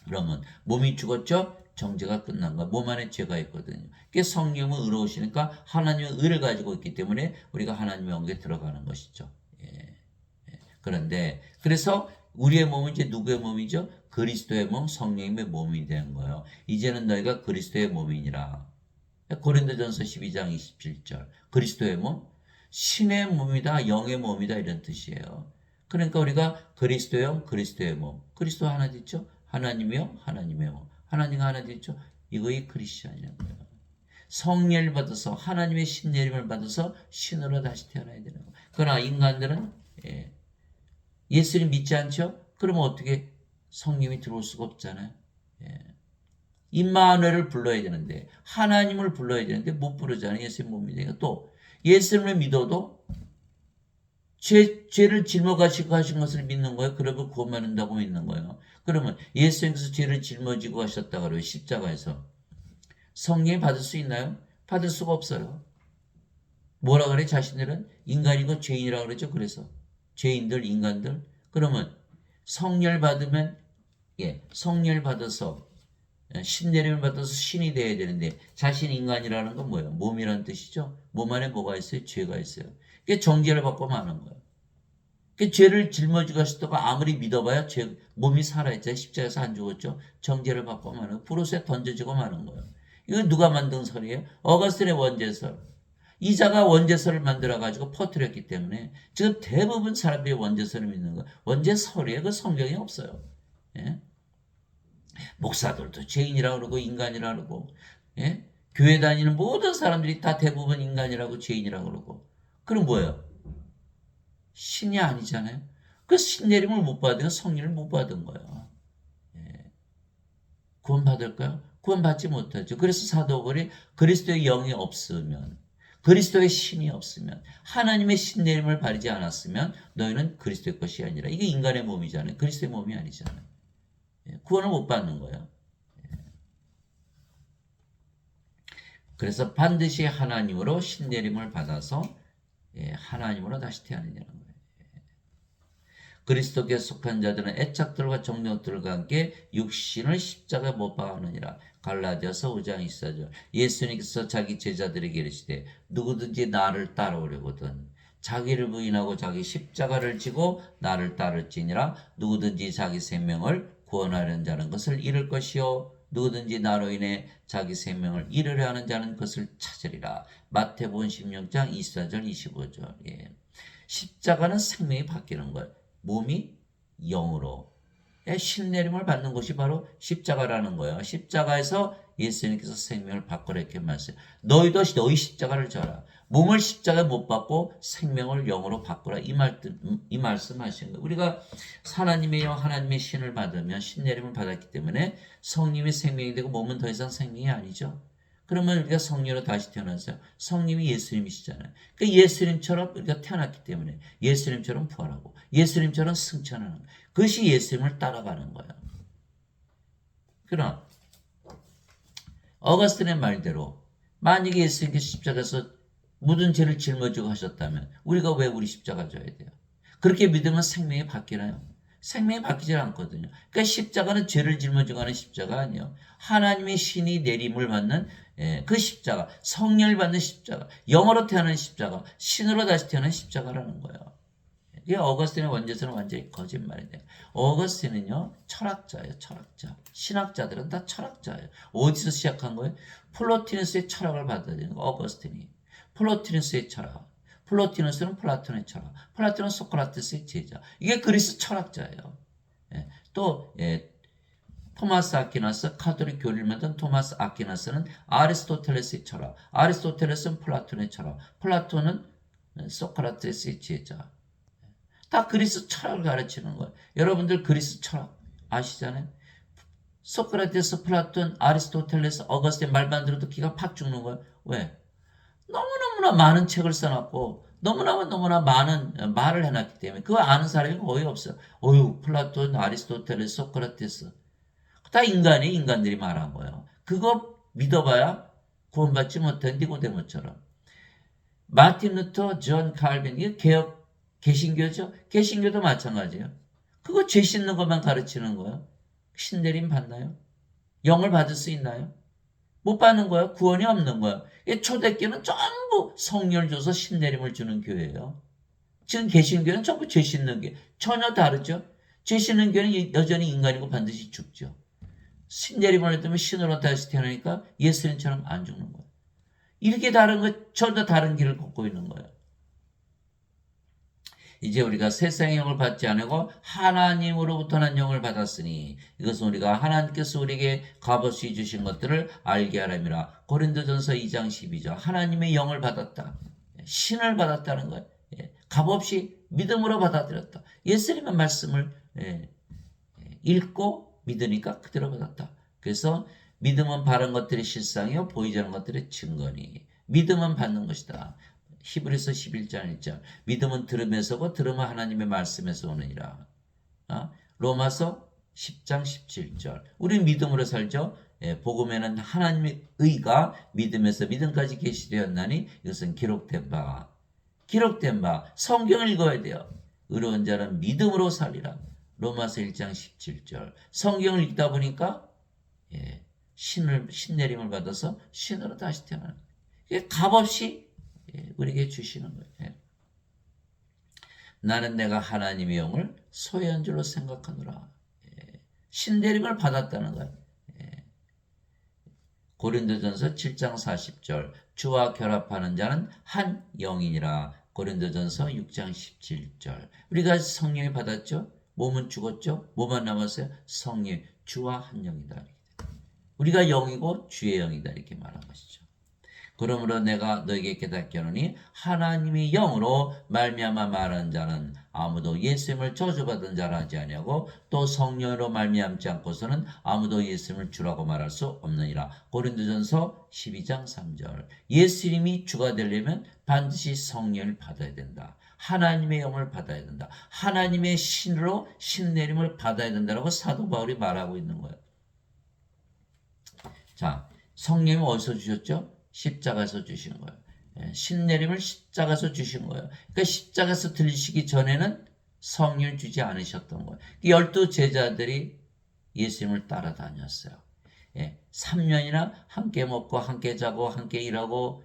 그러면 몸이 죽었죠? 정죄가 끝난 거야. 몸 안에 죄가 있거든요. 그게 성령은 의로우시니까 하나님의 의를 가지고 있기 때문에 우리가 하나님의 영에 들어가는 것이죠. 그런데 그래서 우리의 몸은 이제 누구의 몸이죠? 그리스도의 몸, 성령님의 몸이 된 거예요. 이제는 너희가 그리스도의 몸이니라. 고린도전서 12장 27절. 그리스도의 몸, 신의 몸이다, 영의 몸이다 이런 뜻이에요. 그러니까 우리가 그리스도의 영, 그리스도의 몸. 그리스도 하나 있죠? 하나님의 영, 하나님의 몸. 하나님과 하나 있죠? 이거이 크리스천이라는 거예요. 성령을 받아서 하나님의 신내림을 받아서 신으로 다시 태어나야 되는 거예요. 그러나 인간들은 예수님 믿지 않죠? 그러면 어떻게 성령이 들어올 수가 없잖아요. 임마누엘을 불러야 되는데 하나님을 불러야 되는데 못 부르잖아요. 예수님 못 믿으니까. 또 예수님을 믿어도 죄를 짊어지고 하신 것을 믿는 거예요. 그러면 구원받는다고 믿는 거예요. 그러면 예수님께서 죄를 짊어지고 하셨다 그래요. 십자가에서. 성령이 받을 수 있나요? 받을 수가 없어요. 뭐라 그래? 자신들은 인간이고 죄인이라 그러죠. 그래서 죄인들, 인간들. 그러면 성령을 받으면 성령을 받아서 신내림을 받아서 신이 되어야 되는데 자신이 인간이라는 건 뭐예요? 몸이라는 뜻이죠. 몸 안에 뭐가 있어요? 죄가 있어요. 그게 정죄를 받고 마는 거예요. 그 죄를 짊어지고 하셨다가 아무리 믿어봐야 몸이 살아있잖아요. 십자가에서 안 죽었죠. 정죄를 받고 마는 거예요. 불옷에 던져지고 마는 거예요. 이건 누가 만든 설이에요? 어거스틴의 원죄설. 이자가 원죄설을 만들어가지고 퍼뜨렸기 때문에 지금 대부분 사람들이 원죄설을 믿는 거예요. 원죄설이에요. 그 성경에 없어요. 예? 목사들도 죄인이라고 그러고 인간이라고 그러고 예? 교회 다니는 모든 사람들이 다 대부분 인간이라고 죄인이라고 그러고 그럼 뭐예요? 신이 아니잖아요. 그 신내림을 못 받으면 성령을 못 받은 거예요. 예. 구원받을까요? 구원받지 못하죠. 그래서 사도 바울이 그리스도의 영이 없으면 그리스도의 신이 없으면 하나님의 신내림을 바르지 않았으면 너희는 그리스도의 것이 아니라 이게 인간의 몸이잖아요. 그리스도의 몸이 아니잖아요. 구원을 못 받는 거예요. 그래서 반드시 하나님으로 신내림을 받아서 하나님으로 다시 태어나는 거예요. 그리스도께 속한 자들은 애착들과 정력들과 함께 육신을 십자가에 못 박았느니라. 갈라디아서 5장 24절. 예수님께서 자기 제자들에게 이르시되 누구든지 나를 따라오려거든 자기를 부인하고 자기 십자가를 지고 나를 따를지니라. 누구든지 자기 생명을 구원하려는 자는 것을 잃을 것이요 누구든지 나로 인해 자기 생명을 잃으려 하는 자는 그것을 찾으리라. 마태복음 16장 24절 25절. 십자가는 생명이 바뀌는 거예요. 몸이 영으로 신내림을 받는 것이 바로 십자가라는 거예요. 십자가에서 예수님께서 생명을 바꾸라 이렇게 말씀하세요. 너희도 너희 십자가를 져라. 몸을 십자가에 못 받고 생명을 영으로 바꾸라 이 말씀하시는 거예요. 우리가 하나님의 영 하나님의 신을 받으면 신내림을 받았기 때문에 성령이 생명이 되고 몸은 더 이상 생명이 아니죠. 그러면 우리가 성령으로 다시 태어났어요. 성령이 예수님이시잖아요. 그러니까 예수님처럼 우리가 태어났기 때문에 예수님처럼 부활하고 예수님처럼 승천하는 거예요. 그것이 예수님을 따라가는 거예요. 그러나 어거스틴의 말대로 만약에 예수님께서 십자가에서 모든 죄를 짊어지고 하셨다면 우리가 왜 우리 십자가 져야 돼요? 그렇게 믿으면 생명이 바뀌나요? 생명이 바뀌지 않거든요. 그러니까 십자가는 죄를 짊어지고 하는 십자가 아니에요. 하나님의 신이 내림을 받는 그 십자가, 성령을 받는 십자가, 영으로 태어나는 십자가, 신으로 다시 태어나는 십자가라는 거예요. 이게 어거스틴의 원죄설은 완전히 거짓말이에요. 어거스틴은요 철학자예요. 철학자. 신학자들은 다 철학자예요. 어디서 시작한 거예요? 플로티누스의 철학을 받아들이는 거 어거스틴이. 플로티누스의 철학. 플로티누스는 플라톤의 철학. 플라톤은 소크라테스의 제자. 이게 그리스 철학자예요. 또 토마스 아퀴나스, 카톨릭 교리를 만든 토마스 아퀴나스는 아리스토텔레스의 철학. 아리스토텔레스는 플라톤의 철학. 플라톤은 소크라테스의 제자. 다 그리스 철학을 가르치는 거예요. 여러분들 그리스 철학 아시잖아요. 소크라테스, 플라톤, 아리스토텔레스, 어거스틴 말만 들어도 기가 팍 죽는 거예요. 왜? 너무너무나 많은 책을 써놨고 너무나 많은 말을 해놨기 때문에 그거 아는 사람이 거의 없어요. 플라톤, 아리스토텔레스, 소크라테스 다 인간들이 말한 거예요. 그거 믿어봐야 구원받지 못한 니고데모처럼. 마틴 루터, 존 칼빈, 이게 개신교죠? 개신교도 마찬가지예요. 그거 죄 씻는 것만 가르치는 거예요. 신내림 받나요? 영을 받을 수 있나요? 못 받는 거예요. 구원이 없는 거예요. 초대교는 전부 성령을 줘서 신내림을 주는 교회예요. 지금 개신교는 전부 죄 씻는 교회. 전혀 다르죠? 죄 씻는 교회는 여전히 인간이고 반드시 죽죠. 신내림을 했다면 신으로 다시 태어나니까 예수님처럼 안 죽는 거예요. 이렇게 다른 거 전혀 다른 길을 걷고 있는 거예요. 이제 우리가 세상의 영을 받지 않고 하나님으로부터 난 영을 받았으니 이것은 우리가 하나님께서 우리에게 값없이 주신 것들을 알게 하람이라. 고린도전서 2장 12절. 하나님의 영을 받았다. 신을 받았다는 거예요. 값없이 믿음으로 받아들였다. 예수님의 말씀을 읽고 믿으니까 그대로 받았다. 그래서 믿음은 바른 것들의 실상이요 보이지 않는 것들의 증거니. 믿음은 받는 것이다. 히브리서 11장 1절. 믿음은 들음에서고 들음은 하나님의 말씀에서 오느니라. 로마서 10장 17절. 우리 믿음으로 살죠. 복음에는 하나님의 의가 믿음에서 믿음까지 계시되었나니 이것은 기록된 바. 성경을 읽어야 돼요. 의로운 자는 믿음으로 살리라. 로마서 1장 17절. 성경을 읽다 보니까 신내림을 받아서 신으로 다시 태어나는 거예요. 값없이 우리에게 주시는 거예요. 나는 내가 하나님의 영을 소유한 줄로 생각하노라. 신내림을 받았다는 거예요. 고린도전서 7장 40절. 주와 결합하는 자는 한 영이니라. 고린도전서 6장 17절. 우리가 성령을 받았죠? 몸은 죽었죠? 뭐만 남았어요? 성령, 주와 한 영이다. 우리가 영이고 주의 영이다. 이렇게 말한 것이죠. 그러므로 내가 너에게 깨닫게 하노니 하나님의 영으로 말미암아 말하는 자는 아무도 예수님을 저주받은 자라 하지 아니하고 또 성령으로 말미암지 않고서는 아무도 예수님을 주라고 말할 수 없느니라. 고린도전서 12장 3절. 예수님이 주가 되려면 반드시 성령을 받아야 된다. 하나님의 영을 받아야 된다. 하나님의 신으로 신내림을 받아야 된다라고 사도 바울이 말하고 있는 거예요. 자, 성령이 어디서 주셨죠? 십자가에서 주신 거예요. 신내림을 십자가에서 주신 거예요. 그러니까 십자가에서 들리시기 전에는 성령을 주지 않으셨던 거예요. 12 제자들이 예수님을 따라다녔어요. 3년이나 함께 먹고 함께 자고 함께 일하고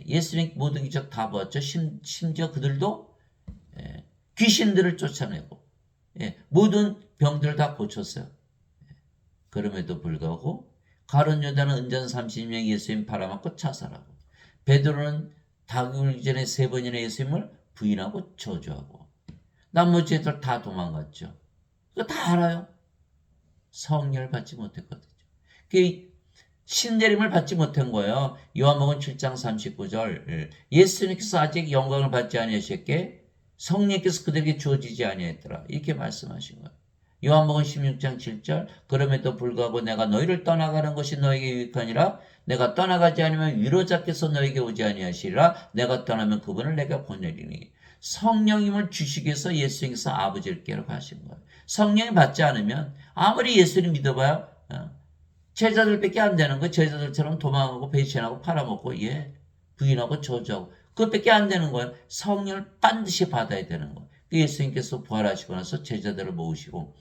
예수님 모든 기적 다 보았죠. 심지어 그들도 귀신들을 쫓아내고 모든 병들을 다 고쳤어요. 그럼에도 불구하고 가룟 유다는 은전 30명 예수님 팔아먹고 자살하고 베드로는 다구기 전에 3번이나 예수님을 부인하고 저주하고 나머지 애들 다 도망갔죠. 그거 다 알아요. 성령을 받지 못했거든요. 신내림을 받지 못한 거예요. 요한복음 7장 39절. 예수님께서 아직 영광을 받지 아니하셨기에 성령께서 그들에게 주어지지 아니했더라. 이렇게 말씀하신 거예요. 요한복음 16장 7절. 그럼에도 불구하고 내가 너희를 떠나가는 것이 너에게 유익하니라. 내가 떠나가지 않으면 위로자께서 너에게 오지 아니하시리라. 내가 떠나면 그분을 내가 보내리니. 성령님을 주시기 위해서 예수님께서 아버지께로 가신 거예요. 성령이 받지 않으면 아무리 예수를 믿어봐야 제자들밖에 안 되는 거예요. 제자들처럼 도망하고 배신하고 팔아먹고 부인하고 저주하고 그것밖에 안 되는 거예요. 성령을 반드시 받아야 되는 거예요. 예수님께서 부활하시고 나서 제자들을 모으시고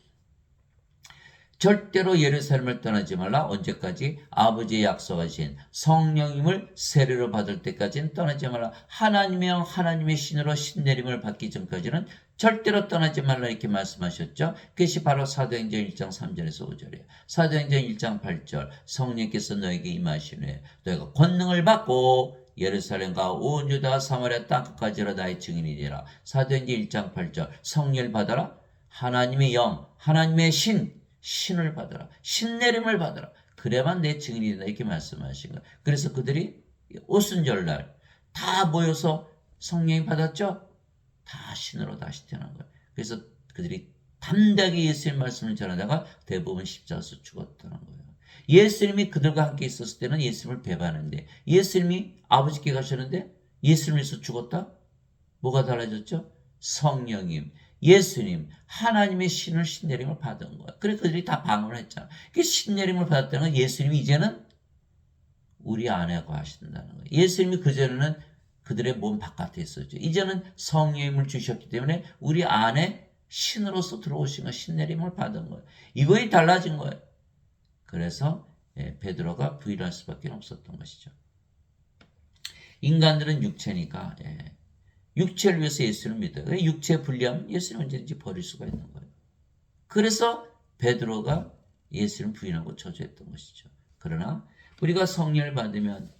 절대로 예루살렘을 떠나지 말라. 언제까지? 아버지의 약속하신 성령님을 세례로 받을 때까지는 떠나지 말라. 하나님의 영, 하나님의 신으로 신내림을 받기 전까지는 절대로 떠나지 말라 이렇게 말씀하셨죠. 그것이 바로 사도행전 1장 3절에서 5절이에요. 사도행전 1장 8절. 성령께서 너에게 임하시네. 너희가 권능을 받고 예루살렘과 온 유다 사마리아 땅끝까지로 나의 증인이니라. 사도행전 1장 8절. 성령을 받아라. 하나님의 영, 하나님의 신을 받아라. 신내림을 받아라. 그래야만 내 증인이 된다. 이렇게 말씀하신 거예요. 그래서 그들이 오순절날 다 모여서 성령이 받았죠? 다 신으로 다시 태어난 거예요. 그래서 그들이 담대하게 예수님 말씀을 전하다가 대부분 십자가에서 죽었다는 거예요. 예수님이 그들과 함께 있었을 때는 예수님을 배반했는데 예수님이 아버지께 가셨는데 예수님에서 죽었다? 뭐가 달라졌죠? 성령님, 예수님, 하나님의 신내림을 받은 거야. 그래서 그들이 다 방언을 했잖아. 그 신내림을 받았다는 건 예수님이 이제는 우리 안에 거하신다는 거예요. 예수님이 그전에는 그들의 몸 바깥에 있었죠. 이제는 성령님을 주셨기 때문에 우리 안에 신으로서 들어오신 거, 신내림을 받은 거예요. 이거에 달라진 거예요. 그래서 베드로가 부인할 수밖에 없었던 것이죠. 인간들은 육체니까 육체를 위해서 예수를 믿어요. 육체 불리하면 예수를 언제든지 버릴 수가 있는 거예요. 그래서 베드로가 예수를 부인하고 저주했던 것이죠. 그러나 우리가 성령을 받으면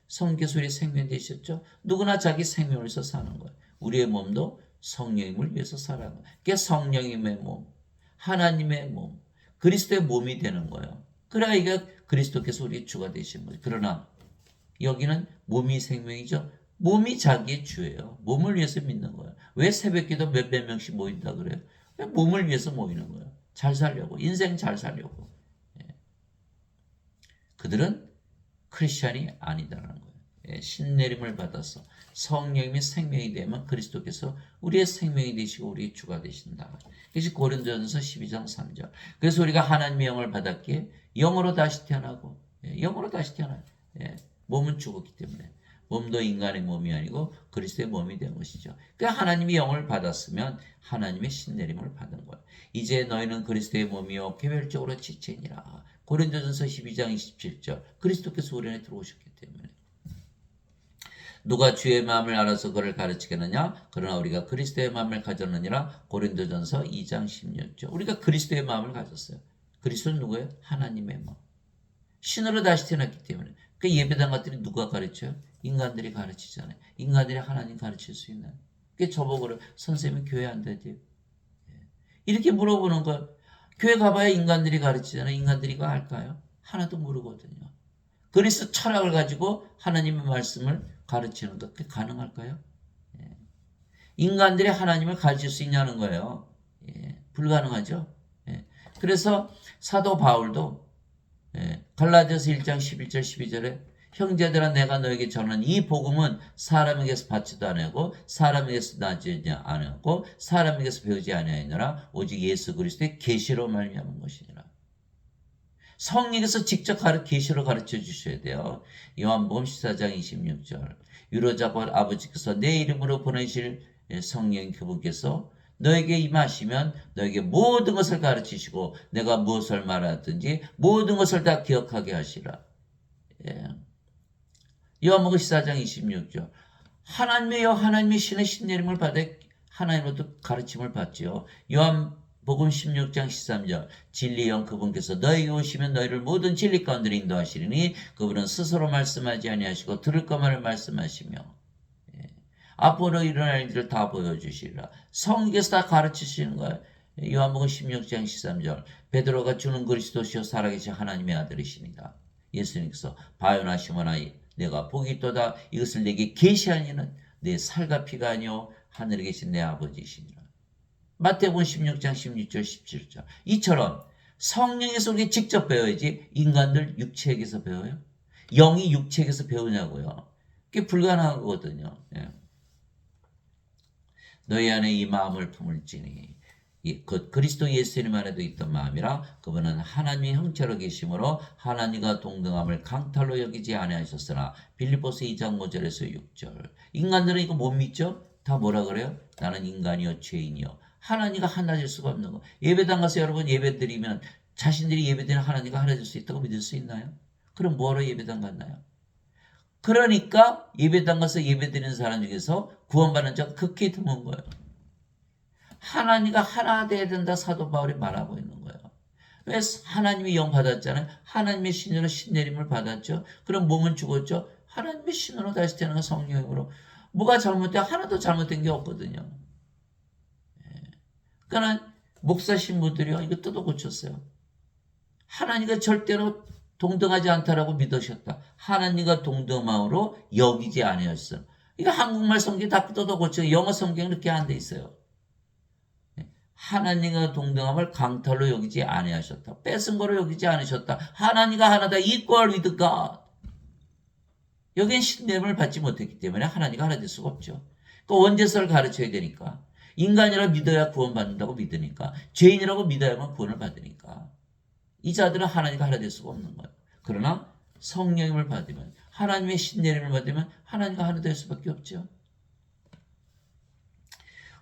성령께서 우리의 생명 되셨죠. 누구나 자기 생명을 위해서 사는 거예요. 우리의 몸도 성령님을 위해서 살아가는 거예요. 그게 성령님의 몸, 하나님의 몸, 그리스도의 몸이 되는 거예요. 그래야 이게 그리스도께서 우리의 주가 되신 거예요. 그러나 여기는 몸이 생명이죠. 몸이 자기의 주예요. 몸을 위해서 믿는 거예요. 왜 새벽기도 몇백 명씩 모인다 그래요? 몸을 위해서 모이는 거예요. 잘 살려고, 인생 잘 살려고. 그들은 크리스찬이 아니다라는 거예요. 신내림을 받아서 성령님이 생명이 되면 그리스도께서 우리의 생명이 되시고 우리의 주가 되신다. 그것이 고린도전서 12장 3절. 그래서 우리가 하나님의 영을 받았기에 영으로 다시 태어나고 영으로 다시 태어나요. 몸은 죽었기 때문에 몸도 인간의 몸이 아니고 그리스도의 몸이 된 것이죠. 그러니까 하나님이 영을 받았으면 하나님의 신내림을 받은 거예요. 이제 너희는 그리스도의 몸이요 개별적으로 지체니라. 고린도전서 12장 27절. 그리스도께서 우리 안에 들어오셨기 때문에. 누가 주의 마음을 알아서 그를 가르치겠느냐? 그러나 우리가 그리스도의 마음을 가졌느니라. 고린도전서 2장 16절. 우리가 그리스도의 마음을 가졌어요. 그리스도는 누구예요? 하나님의 마음. 신으로 다시 태어났기 때문에. 그 예배당 것들이 누가 가르쳐요? 인간들이 가르치잖아요. 인간들이 하나님 가르칠 수 있나요? 그게 저보고 선생님이 교회 안 되대요. 이렇게 물어보는 거. 교회 가봐야 인간들이 가르치잖아요. 인간들이 이거 할까요? 하나도 모르거든요. 그리스도 철학을 가지고 하나님의 말씀을 가르치는 것, 그게 가능할까요? 예. 인간들이 하나님을 가르칠 수 있냐는 거예요. 예. 불가능하죠. 예. 그래서 사도 바울도 갈라디아서 1장 11절 12절에 형제들아 내가 너에게 전한 이 복음은 사람에게서 받지도 아니하고 사람에게서 나지 아니하고 사람에게서 배우지 아니하였느라 오직 예수 그리스도의 계시로 말미암은 것이니라. 성령께서 직접 계시로 가르쳐 주셔야 돼요. 요한복음 14장 26절. 유로자고 아버지께서 내 이름으로 보내실 성령 그분께서 너에게 임하시면 너에게 모든 것을 가르치시고 내가 무엇을 말하든지 모든 것을 다 기억하게 하시라. 예. 요한복음 14장 26절. 하나님의 신의 신내림을 받아 하나님으로부터 가르침을 받지요. 요한복음 16장 13절. 진리의 영 그분께서 너에게 오시면 너희를 모든 진리 가운데로 인도하시리니 그분은 스스로 말씀하지 아니하시고 들을 것만을 말씀하시며 앞으로 일어날 일들을 다 보여주시리라. 성경에서 다 가르치시는 거예요. 요한복음 16장 13절. 베드로가 주는 그리스도시요 살아계신 하나님의 아들이십니다. 예수님께서 바요나 시모나 내가 복이 있도다 이것을 내게 계시한 이는 내 살과 피가 아니요 하늘에 계신 내 아버지이시니라. 마태복음 16장 16절 17절. 이처럼 성령에서 우리 직접 배워야지 인간들 육체에게서 배워요? 영이 육체에게서 배우냐고요. 그게 불가능하거든요. 예. 너희 안에 이 마음을 품을지니 그 그리스도 예수님 안에도 있던 마음이라 그분은 하나님의 형체로 계심으로 하나님과 동등함을 강탈로 여기지 아니하셨으나 빌립보서 2장 5절에서 6절. 인간들은 이거 못 믿죠? 다 뭐라 그래요? 나는 인간이요 죄인이요. 하나님과 하나 될 수가 없는 거. 예배당 가서 여러분 예배 드리면 자신들이 예배드리는 하나님과 하나 될 수 있다고 믿을 수 있나요? 그럼 뭐하러 예배당 갔나요? 그러니까 예배당 가서 예배드리는 사람 중에서 구원받는 자가 극히 드문 거예요. 하나님과 하나 돼야 된다 사도 바울이 말하고 있는 거예요. 왜 하나님이 영 받았잖아요. 하나님의 신으로 신내림을 받았죠. 그럼 몸은 죽었죠. 하나님의 신으로 다시 태어난 성령으로. 뭐가 잘못돼? 하나도 잘못된 게 없거든요. 그러니까 목사 신부들이요. 이거 뜯어 고쳤어요. 하나님과 절대로 동등하지 않다라고 믿으셨다. 하나님과 동등함으로 여기지 아니었어. 이거 한국말 성경 다 뜯어 고쳐. 영어 성경은 이렇게 안 돼 있어요. 하나님과 동등함을 강탈로 여기지 아니하셨다. 뺏은 거로 여기지 않으셨다. 하나님과 하나다. equal with God. 여기엔 신냄을 받지 못했기 때문에 하나님과 하나 될 수가 없죠. 그 원죄서를 가르쳐야 되니까. 인간이라 믿어야 구원받는다고 믿으니까. 죄인이라고 믿어야만 구원을 받으니까. 이 자들은 하나님과 하나 될 수가 없는 거예요. 그러나 성령님을 받으면 하나님의 신내림을 받으면 하나님과 하나 될 수밖에 없죠.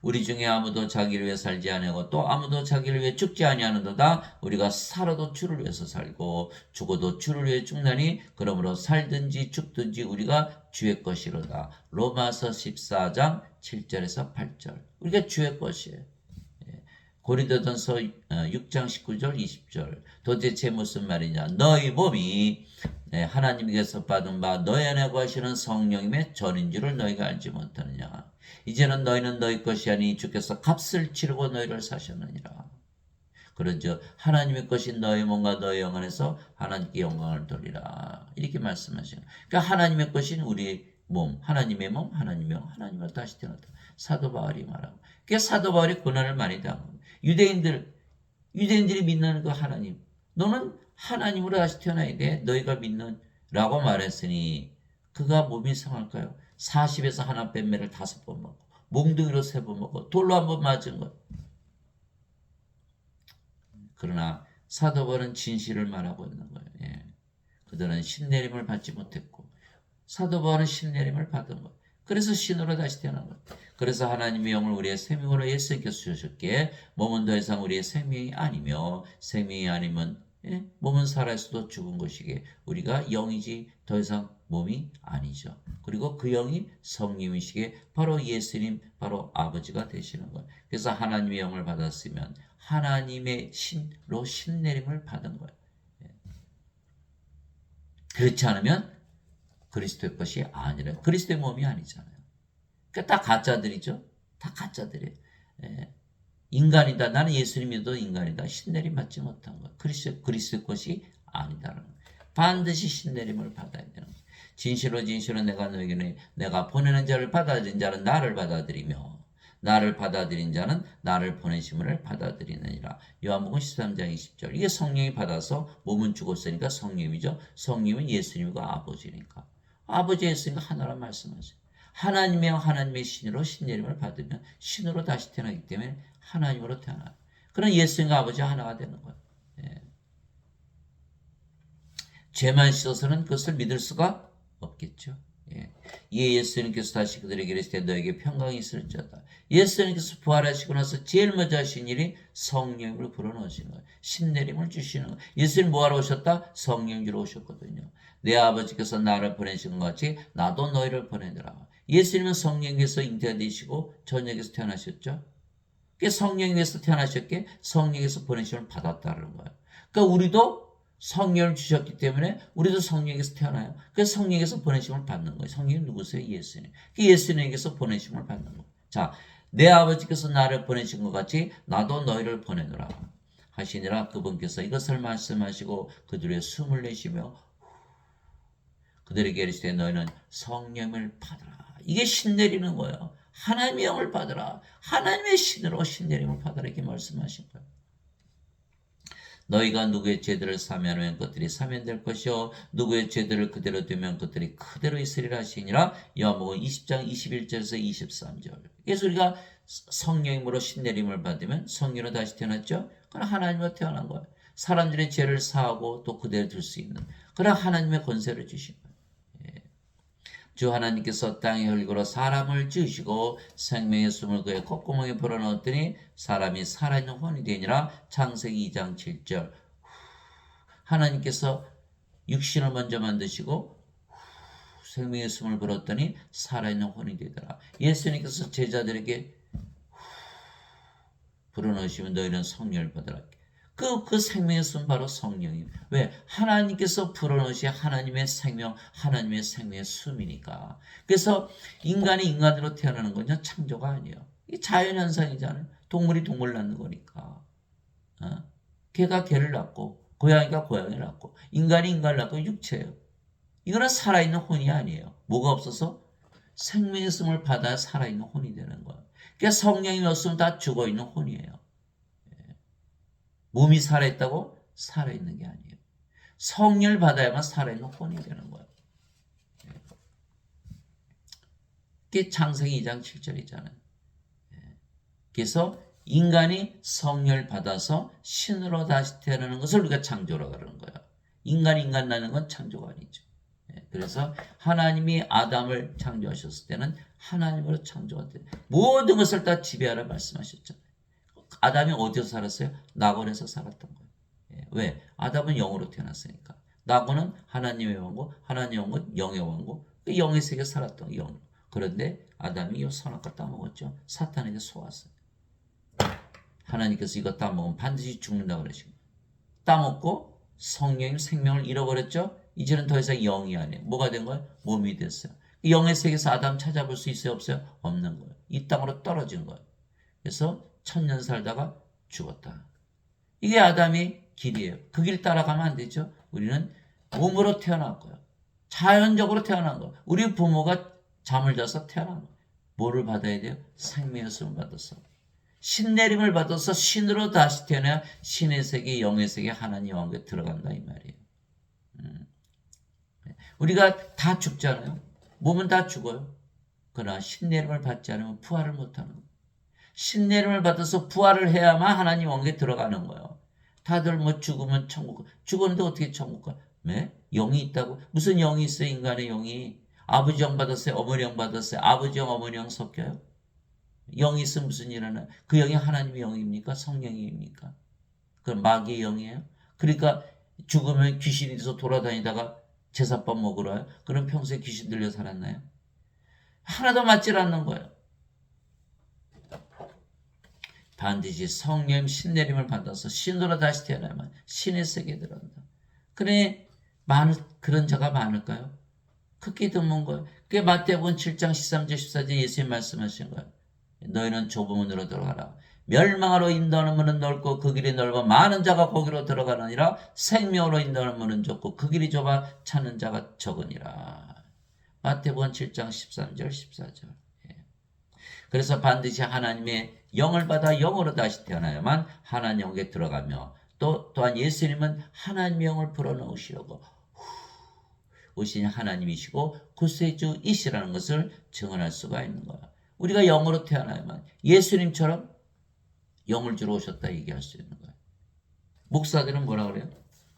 우리 중에 아무도 자기를 위해 살지 아니하고 또 아무도 자기를 위해 죽지 아니하는도다. 우리가 살아도 주를 위해서 살고 죽어도 주를 위해 죽나니 그러므로 살든지 죽든지 우리가 주의 것이로다. 로마서 14장 7절에서 8절. 우리가 주의 것이에요. 고린도전서 6장 19절 20절. 도대체 무슨 말이냐? 너희 몸이 하나님께서 받은 바 너희 안에 거하시는 성령님의 전인 줄을 너희가 알지 못하느냐? 이제는 너희는 너희 것이 아니 주께서 값을 치르고 너희를 사셨느니라. 그런즉 하나님의 것인 너희 몸과 너희 영혼에서 하나님께 영광을 돌리라. 이렇게 말씀하시는. 그러니까 하나님의 것인 우리 몸, 하나님의 몸, 하나님의 영, 하나님을 다시 태어났다. 사도 바울이 말하고. 그러니까 사도 바울이 고난을 많이 당하고. 유대인들이 믿는 그 하나님. 너는 하나님으로 다시 태어나야 돼. 너희가 믿는 라고 말했으니 그가 몸이 상할까요? 40에서 하나 뺀 매를 5번 먹고 몽둥이로 3번 먹고 돌로 1번 맞은 것. 그러나 사도 바울은 진실을 말하고 있는 거예요. 예. 그들은 신내림을 받지 못했고 사도 바울은 신내림을 받은 거예요. 그래서 신으로 다시 태어난 거예요. 그래서 하나님의 영을 우리의 생명으로 예수님께서 주셨기에 몸은 더 이상 우리의 생명이 아니며 생명이 아니면 몸은 살아있어도 죽은 것이기에 우리가 영이지 더 이상 몸이 아니죠. 그리고 그 영이 성령이시기에 바로 예수님, 바로 아버지가 되시는 거예요. 그래서 하나님의 영을 받았으면 하나님의 신로 신내림을 받은 거예요. 그렇지 않으면 그리스도의 것이 아니라 그리스도의 몸이 아니잖아요. 그러니까 다 가짜들이죠. 다 가짜들이에요. 인간이다. 나는 예수님 믿어도 인간이다. 신내림 받지 못한 거예요. 그리스도의 것이 아니다라는 거예요. 반드시 신내림을 받아야 되는 거예요. 진실로 진실로 내가 너에게는 내가 보내는 자를 받아들인 자는 나를 받아들이며 나를 받아들인 자는 나를 보내심을 받아들이느니라. 요한복음 13장 20절. 이게 성령이 받아서 몸은 죽었으니까 성령이죠. 성령은 예수님과 아버지니까. 아버지 예수님과 하나란 말씀하세요. 하나님의 하나님의 신으로 신내림을 받으면 신으로 다시 태어나기 때문에 하나님으로 태어나요. 그럼 예수님과 아버지가 하나가 되는 거예요. 죄만 씻어서는 그것을 믿을 수가 없겠죠. 예수님께서 다시 그들에게 이르시되 너에게 평강이 있을지어다. 예수님께서 부활하시고 나서 제일 먼저 하신 일이 성령을 불어넣으시는 거예요. 신내림을 주시는 거예요. 예수님 뭐하러 오셨다? 성령 주러 오셨거든요. 내 아버지께서 나를 보내신 것 같이 나도 너희를 보내더라. 예수님은 성령께서 잉태되시고 저녁에서 태어나셨죠. 성령에서 태어나셨기에 성령에서 보내심을 받았다는 거예요. 그러니까 우리도 성령을 주셨기 때문에 우리도 성령에서 태어나요. 그래서 성령에서 보내심을 받는 거예요. 성령이 누구세요? 예수님. 예수님에게서 보내심을 받는 거예요. 자, 내 아버지께서 나를 보내신 것 같이 나도 너희를 보내노라 하시니라. 그분께서 이것을 말씀하시고 그들의 숨을 내쉬며 그들에게 이르시되 너희는 성령을 받으라. 이게 신내리는 거예요. 하나님의 영을 받으라. 하나님의 신으로 신내림을 받으라. 이렇게 말씀하신 거예요. 너희가 누구의 죄들을 사면하면 그들이 사면될 것이요 누구의 죄들을 그대로 두면 그들이 그대로 있으리라 하시니라. 요한복음 20장 21절에서 23절. 그래서 우리가 성령으로 신내림을 받으면 성령으로 다시 태어났죠. 그럼 하나님으로 태어난 거예요. 사람들의 죄를 사하고 또 그대로 둘 수 있는 그런 하나님의 권세를 주신 거예요. 주 하나님께서 땅의 흙으로 사람을 지으시고 생명의 숨을 그의 콧구멍에 불어넣었더니 사람이 살아있는 혼이 되니라. 창세기 2장 7절. 하나님께서 육신을 먼저 만드시고 생명의 숨을 불었더니 살아있는 혼이 되더라. 예수님께서 제자들에게 불어넣으시면 너희는 성령을 받으라. 그 생명의 숨 바로 성령입니다. 왜? 하나님께서 불어넣으신 하나님의 생명, 하나님의 생명의 숨이니까. 그래서 인간이 인간으로 태어나는 건요 창조가 아니에요. 이 자연현상이잖아요. 동물이 동물 낳는 거니까. 개가 개를 낳고 고양이가 고양이를 낳고 인간이 인간을 낳고 육체예요. 이거는 살아있는 혼이 아니에요. 뭐가 없어서? 생명의 숨을 받아야 살아있는 혼이 되는 거예요. 그러니까 성령이 없으면 다 죽어있는 혼이에요. 몸이 살아있다고? 살아있는 게 아니에요. 성령을 받아야만 살아있는 혼이 되는 거예요. 그게 창세기 2장 7절이잖아요. 그래서 인간이 성령을 받아서 신으로 다시 태어나는 것을 우리가 창조라고 하는 거예요. 인간 낳는 건 창조가 아니죠. 그래서 하나님이 아담을 창조하셨을 때는 하나님으로 창조가 돼요. 모든 것을 다 지배하라 말씀하셨잖아요. 아담이 어디서 살았어요? 낙원에서 살았던 거예요. 왜? 아담은 영으로 태어났으니까. 낙원은 하나님의 왕국, 하나님의 왕국, 영의 왕국, 그 영의 세계에 살았던 영. 그런데 아담이 이 선악과 따먹었죠. 사탄에게 속았어요. 하나님께서 이거 따먹으면 반드시 죽는다고 그러신 거예요. 따먹고 성령의 생명을 잃어버렸죠. 이제는 더 이상 영이 아니에요. 뭐가 된 거예요? 몸이 됐어요. 영의 세계에서 아담 찾아볼 수 있어요? 없어요? 없는 거예요. 이 땅으로 떨어진 거예요. 그래서 1000년 살다가 죽었다. 이게 아담의 길이에요. 그 길 따라가면 안 되죠. 우리는 몸으로 태어났고요. 자연적으로 태어난 거예요. 우리 부모가 잠을 자서 태어난 거예요. 뭐를 받아야 돼요? 생명의 숨을 받아서. 신내림을 받아서 신으로 다시 태어나야 신의 세계, 영의 세계, 하나님 왕국에 들어간다 이 말이에요. 우리가 다 죽잖아요. 몸은 다 죽어요. 그러나 신내림을 받지 않으면 부활을 못하는 거예요. 신내림을 받아서 부활을 해야만 하나님 왕국에 들어가는 거예요. 다들 뭐 죽으면 천국, 죽었는데 어떻게 천국 가? 네? 영이 있다고? 무슨 영이 있어요? 인간의 영이. 아버지 영 받았어요? 어머니 영 받았어요? 아버지 영, 어머니 영 섞여요? 영이 있으면 무슨 일 하나요? 그 영이 하나님의 영입니까? 성령입니까? 그럼 마귀의 영이에요? 그러니까 죽으면 귀신이 돼서 돌아다니다가 제사밥 먹으러 와요? 그럼 평소에 귀신 들려 살았나요? 하나도 맞질 않는 거예요. 반드시 성령 신내림을 받아서 신으로 다시 태어나면 신의 세계에 들어간다. 그래 그런 자가 많을까요? 크게 드문 거예요. 그게 마태복음 7장 13절 14절 예수님 말씀하신 거예요. 너희는 좁은 문으로 들어가라. 멸망으로 인도하는 문은 넓고 그 길이 넓어 많은 자가 거기로 들어가느니라. 생명으로 인도하는 문은 좁고 그 길이 좁아 찾는 자가 적으니라. 마태복음 7장 13절 14절. 그래서 반드시 하나님의 영을 받아 영으로 다시 태어나야만 하나님 영에 들어가며 또한 예수님은 하나님의 영을 불어넣으시려고 오신 하나님이시고 구세주이시라는 것을 증언할 수가 있는 거야. 우리가 영으로 태어나야만 예수님처럼 영을 주러 오셨다 얘기할 수 있는 거야. 목사들은 뭐라 그래요?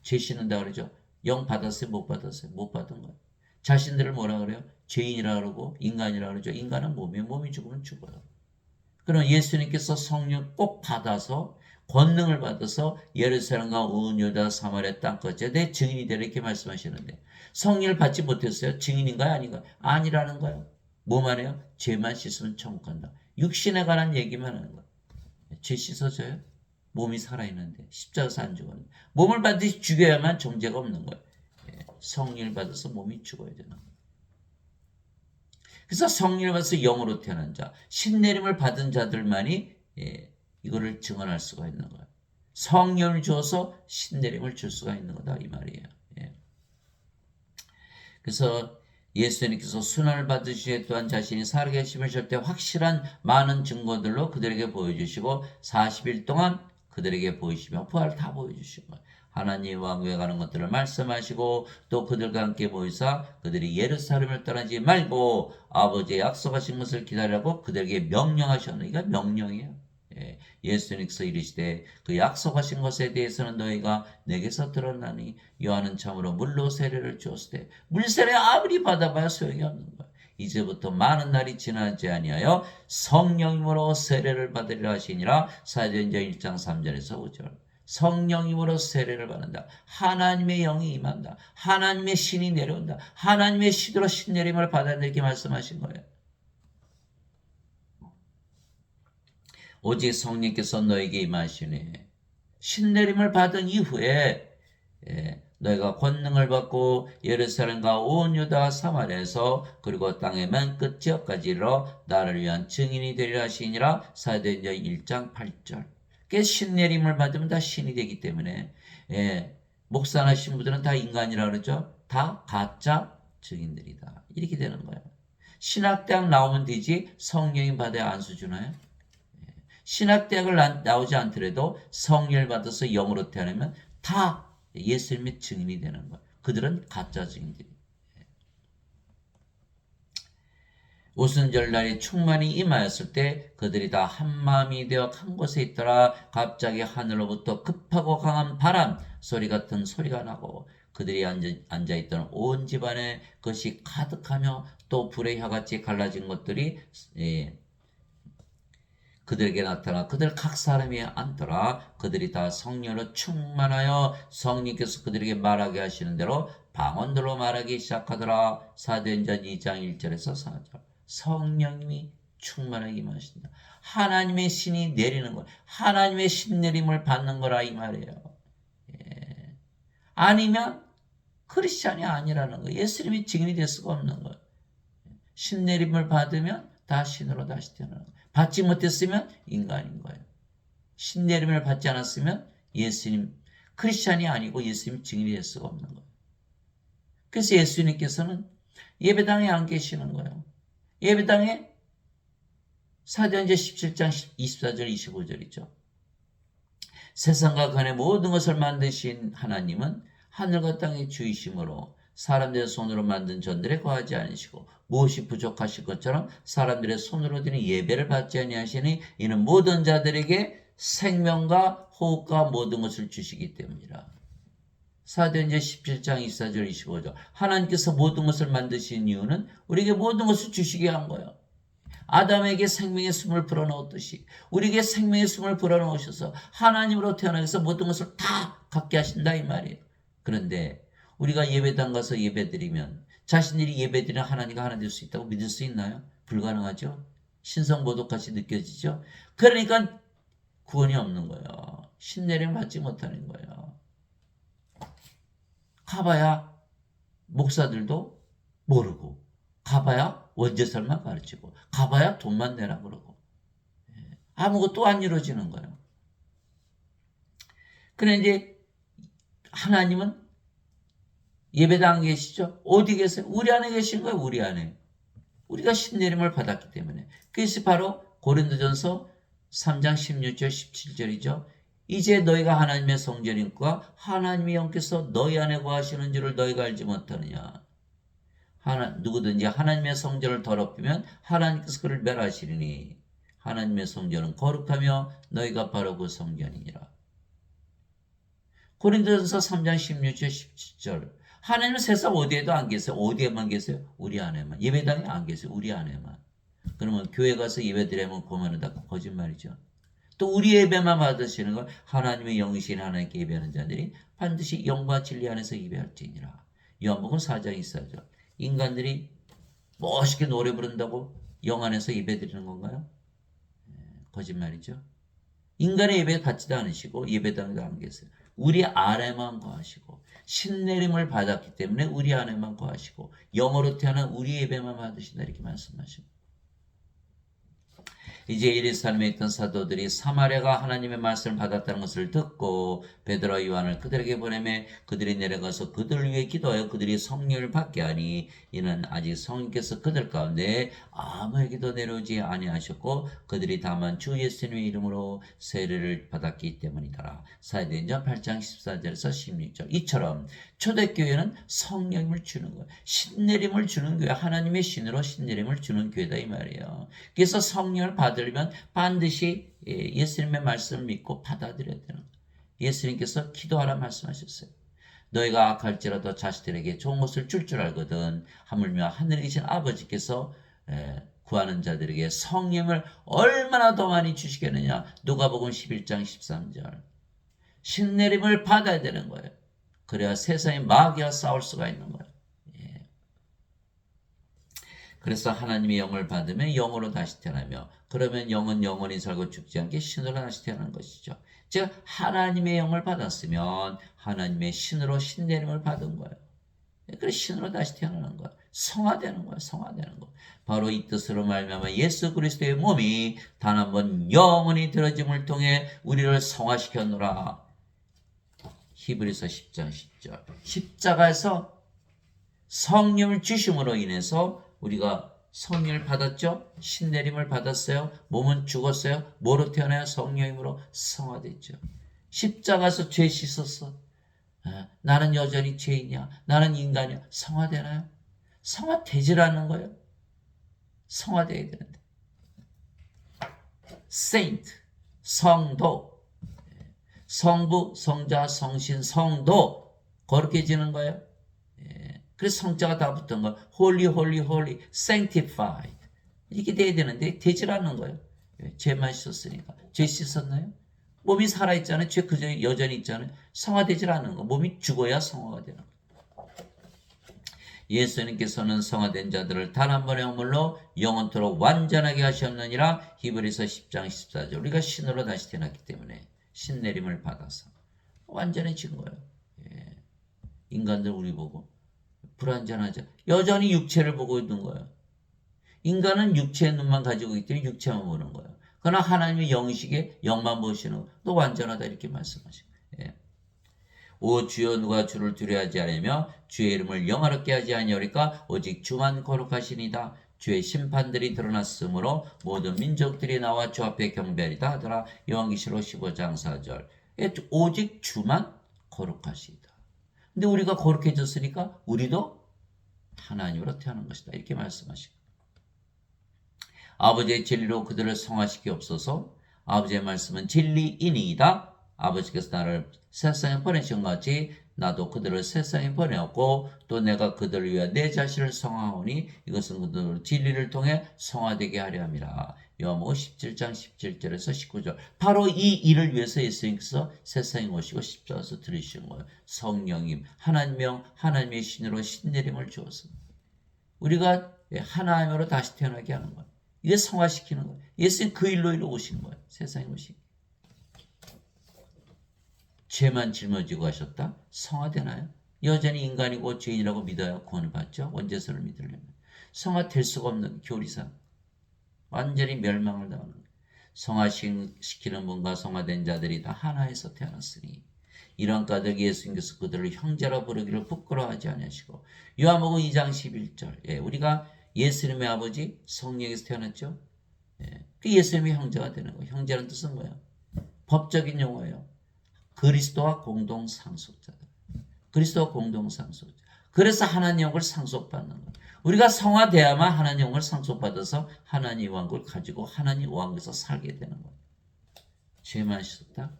죄 씻는다 그러죠. 영 받았어요? 못 받았어요? 못 받은 거야. 자신들을 뭐라 그래요? 죄인이라 그러고 인간이라 그러죠. 인간은 몸이 죽으면 죽어요. 그럼 예수님께서 성령 꼭 받아서 권능을 받아서 예루살렘과 온 유다 사마리아 땅까지 내 증인이 되라 이렇게 말씀하시는데 성령을 받지 못했어요? 증인인가요? 아닌가요? 아니라는 거예요. 뭐만 해요? 죄만 씻으면 천국 간다. 육신에 관한 얘기만 하는 거예요. 죄 씻어져요? 몸이 살아있는데 십자가에서 안 죽었는데 몸을 반드시 죽여야만 정죄가 없는 거예요. 성령을 받아서 몸이 죽어야 되는 거예요. 그래서 성령을 받아서 영으로 태어난 자, 신내림을 받은 자들만이 이거를 증언할 수가 있는 거예요. 성령을 주어서 신내림을 줄 수가 있는 거다 이 말이에요. 그래서 예수님께서 순환을 받으시에 또한 자신이 살아계심을 절대 확실한 많은 증거들로 그들에게 보여주시고 40일 동안 그들에게 보이시며 부활을 다 보여주신 거예요. 하나님 왕국에 가는 것들을 말씀하시고 또 그들과 함께 모이사 그들이 예루살렘을 떠나지 말고 아버지의 약속하신 것을 기다리라고 그들에게 명령하셨노니 이게 명령이에요. 예수님께서 이르시되 그 약속하신 것에 대해서는 너희가 내게서 들었나니 요한은 참으로 물로 세례를 주었으되 물세례 아무리 받아봐야 소용이 없는 거야. 이제부터 많은 날이 지나지 아니하여 성령님으로 세례를 받으리라 하시니라. 사도행전 1장 3절에서 5절. 성령님으로 세례를 받는다. 하나님의 영이 임한다. 하나님의 신이 내려온다. 하나님의 신으로 신내림을 받아야 이렇게 말씀하신 거예요. 오직 성령께서 너에게 임하시니 신내림을 받은 이후에 너희가 권능을 받고 예루살렘과 온 유다 사마리아에서 그리고 땅의 맨 끝 지역까지 이르러 나를 위한 증인이 되리라 하시니라. 사도행전 1장 8절. 신내림을 받으면 다 신이 되기 때문에 목사나 신부들은 다 인간이라 그러죠. 다 가짜 증인들이다. 이렇게 되는 거예요. 신학대학 나오면 되지 성령이 받아야 안수 주나요? 신학대학을 나오지 않더라도 성령을 받아서 영으로 태어나면 다 예수님의 증인이 되는 거예요. 그들은 가짜 증인들이. 오순절날이 충만히 임하였을 때 그들이 다 한마음이 되어 한 곳에 있더라. 갑자기 하늘로부터 급하고 강한 바람 소리 같은 소리가 나고 그들이 앉아있던 온 집안에 그것이 가득하며 또 불의 혀같이 갈라진 것들이 그들에게 나타나 그들 각 사람이 앉더라. 그들이 다 성령으로 충만하여 성령께서 그들에게 말하게 하시는 대로 방언들로 말하기 시작하더라. 사도행전 2장 1절에서 4절. 성령님이 충만하게 임하신다. 하나님의 신이 내리는 것, 하나님의 신내림을 받는 거라 이 말이에요. 아니면 크리스찬이 아니라는 거예요. 예수님이 증인이 될 수가 없는 거예요. 신내림을 받으면 다 신으로 다시 태어나는 거예요. 받지 못했으면 인간인 거예요. 신내림을 받지 않았으면 예수님 크리스찬이 아니고 예수님 증인이 될 수가 없는 거예요. 그래서 예수님께서는 예배당에 안 계시는 거예요. 예배당에 사도행전 17장 24절 25절이죠. 세상과 간의 모든 것을 만드신 하나님은 하늘과 땅의 주이심으로 사람들의 손으로 만든 전들에 거하지 않으시고 무엇이 부족하실 것처럼 사람들의 손으로 드린 예배를 받지 아니하시니 이는 모든 자들에게 생명과 호흡과 모든 것을 주시기 때문이라. 사도행전 17장 24절 25절. 하나님께서 모든 것을 만드신 이유는 우리에게 모든 것을 주시게 한 거예요. 아담에게 생명의 숨을 불어넣었듯이 우리에게 생명의 숨을 불어넣으셔서 하나님으로 태어나게 해서 모든 것을 다 갖게 하신다 이 말이에요. 그런데 우리가 예배당 가서 예배드리면 자신들이 예배드리는 하나님과 하나 될 수 있다고 믿을 수 있나요? 불가능하죠. 신성모독같이 느껴지죠. 그러니까 구원이 없는 거예요. 신내림 받지 못하는 거예요. 가봐야 목사들도 모르고 가봐야 원죄설만 가르치고 가봐야 돈만 내라 그러고 아무것도 안 이루어지는 거예요. 그런데 하나님은 예배당 계시죠? 어디 계세요? 우리 안에 계신 거예요. 우리 안에. 우리가 신내림을 받았기 때문에. 그것이 바로 고린도전서 3장 16절 17절이죠. 이제 너희가 하나님의 성전이니까 하나님의 영께서 너희 안에 거하시는 줄을 너희가 알지 못하느냐. 누구든지 하나님의 성전을 더럽히면 하나님께서 그를 멸하시리니 하나님의 성전은 거룩하며 너희가 바로 그 성전이니라. 고린도전서 3장 16절 17절. 하나님은 세상 어디에도 안 계세요. 어디에만 계세요? 우리 안에만. 예배당에 안 계세요. 우리 안에만. 그러면 교회 가서 예배 드리면 그만은 다 거짓말이죠. 또 우리 예배만 받으시는 건 하나님의 영이신 하나님께 예배하는 자들이 반드시 영과 진리 안에서 예배할지니라. 요한복음 4장 24절. 인간들이 멋있게 노래 부른다고 영 안에서 예배 드리는 건가요? 거짓말이죠. 인간의 예배 받지도 않으시고 예배당도 안 계세요. 우리 안에만 거하시고 신내림을 받았기 때문에 우리 안에만 거하시고 영으로 태어난 우리 예배만 받으신다 이렇게 말씀하십니다. 이제 예루살렘에 있던 사도들이 사마리아가 하나님의 말씀을 받았다는 것을 듣고 베드로와 요한을 그들에게 보내매 그들이 내려가서 그들을 위해 기도하여 그들이 성령을 받게 하니 이는 아직 성령께서 그들 가운데 아무에게도 내려오지 아니하셨고 그들이 다만 주 예수님의 이름으로 세례를 받았기 때문이더라. 사도행전 8장 14절에서 16절. 이처럼 초대교회는 성령을 주는 거예요. 신내림을 주는 교회, 하나님의 신으로 신내림을 주는 교회다 이 말이에요. 그래서 성령을 받으려면 반드시 예수님의 말씀을 믿고 받아들여야 되는 거예요. 예수님께서 기도하라 말씀하셨어요. 너희가 악할지라도 자식들에게 좋은 것을 줄 알거든. 하물며 하늘에 계신 아버지께서 구하는 자들에게 성령을 얼마나 더 많이 주시겠느냐. 누가복음 11장 13절. 신내림을 받아야 되는 거예요. 그래야 세상에 마귀와 싸울 수가 있는 거예요. 그래서 하나님의 영을 받으면 영으로 다시 태어나며 그러면 영은 영원히 살고 죽지 않게 신으로 다시 태어나는 것이죠. 즉 하나님의 영을 받았으면 하나님의 신으로 신내림을 받은 거예요. 그래서 신으로 다시 태어나는 거예요. 성화되는 거예요. 성화되는 거. 바로 이 뜻으로 말미암아 예수 그리스도의 몸이 단 한 번 영원히 들어짐을 통해 우리를 성화시켰노라. 히브리서 10장 10절. 십자가에서 성령을 주심으로 인해서 우리가 성령을 받았죠. 신내림을 받았어요. 몸은 죽었어요. 뭐로 태어나요? 성령으로 성화됐죠. 십자가에서 죄 씻었어. 나는 여전히 죄인이야. 나는 인간이야. 성화되나요? 성화되질 않는 거예요. 성화되어야 되는데. saint, 성도, 성부, 성자, 성신, 성도 거룩해지는 거예요. 그래서 성자가 다 붙은 거. holy, holy, holy, sanctified 이렇게 돼야 되는데 되질 않는 거예요. 죄만 씻었으니까. 죄 씻었나요? 몸이 살아있잖아요. 죄 그저 여전히 있잖아요. 성화되질 않는 거. 몸이 죽어야 성화가 되는 거예요. 예수님께서는 성화된 자들을 단 한 번의 허물로 영원토록 완전하게 하셨느니라. 히브리서 10장 14절. 우리가 신으로 다시 태어났기 때문에 신내림을 받아서 완전해진 거예요. 인간들 우리 보고 불완전하죠. 여전히 육체를 보고 있는 거예요. 인간은 육체의 눈만 가지고 있기 때문에 육체만 보는 거예요. 그러나 하나님의 영이시기에 영만 보시는 거예요. 너 완전하다 이렇게 말씀하시고. 오 주여 누가 주를 두려워하지 않으며 주의 이름을 영화롭게 하지 아니하리까 오직 주만 거룩하시니이다. 주의 심판들이 드러났으므로 모든 민족들이 나와 주 앞에 경배하리다 하더라. 요한계시록 15장 4절. 오직 주만 거룩하시다. 근데 우리가 거룩해졌으니까 우리도 하나님으로 태어난 것이다. 이렇게 말씀하시고. 아버지의 진리로 그들을 성화시키옵소서. 아버지의 말씀은 진리이니이다. 아버지께서 나를 세상에 보내신 것 같이 나도 그들을 세상에 보내었고 또 내가 그들을 위하여 내 자신을 성화하오니 이것은 그들을 진리를 통해 성화되게 하려 함이라. 요한복음 17장 17절에서 19절. 바로 이 일을 위해서 예수님께서 세상에 오시고 십자가에서 들으시는 거예요. 성령님, 하나님의 신으로 신내림을 주어서 우리가 하나님으로 다시 태어나게 하는 거예요. 이게 성화시키는 거예요. 예수님 그 일로 오신 거예요. 세상에 오신. 죄만 짊어지고 하셨다? 성화되나요? 여전히 인간이고 죄인이라고 믿어야 구원을 받죠. 원죄선을 믿으려면. 성화될 수가 없는 교리상. 완전히 멸망을 당하는 거예요. 성화시키는 분과 성화된 자들이 다 하나에서 태어났으니 이러한 까닭에 예수님께서 그들을 형제라 부르기를 부끄러워하지 아니하시고 요한복음 2장 11절 우리가 예수님의 아버지 성령에서 태어났죠. 그 예수님의 형제가 되는 거예요. 형제라는 뜻은 뭐예요? 법적인 용어예요. 그리스도와 공동 상속자들. 그리스도와 공동 상속자. 그래서 하나님 영을 상속받는 거예요. 우리가 성화되어야만 하나님 영을 상속받아서 하나님 왕국을 가지고 하나님 왕국에서 살게 되는 거예요. 죄만 씻었다?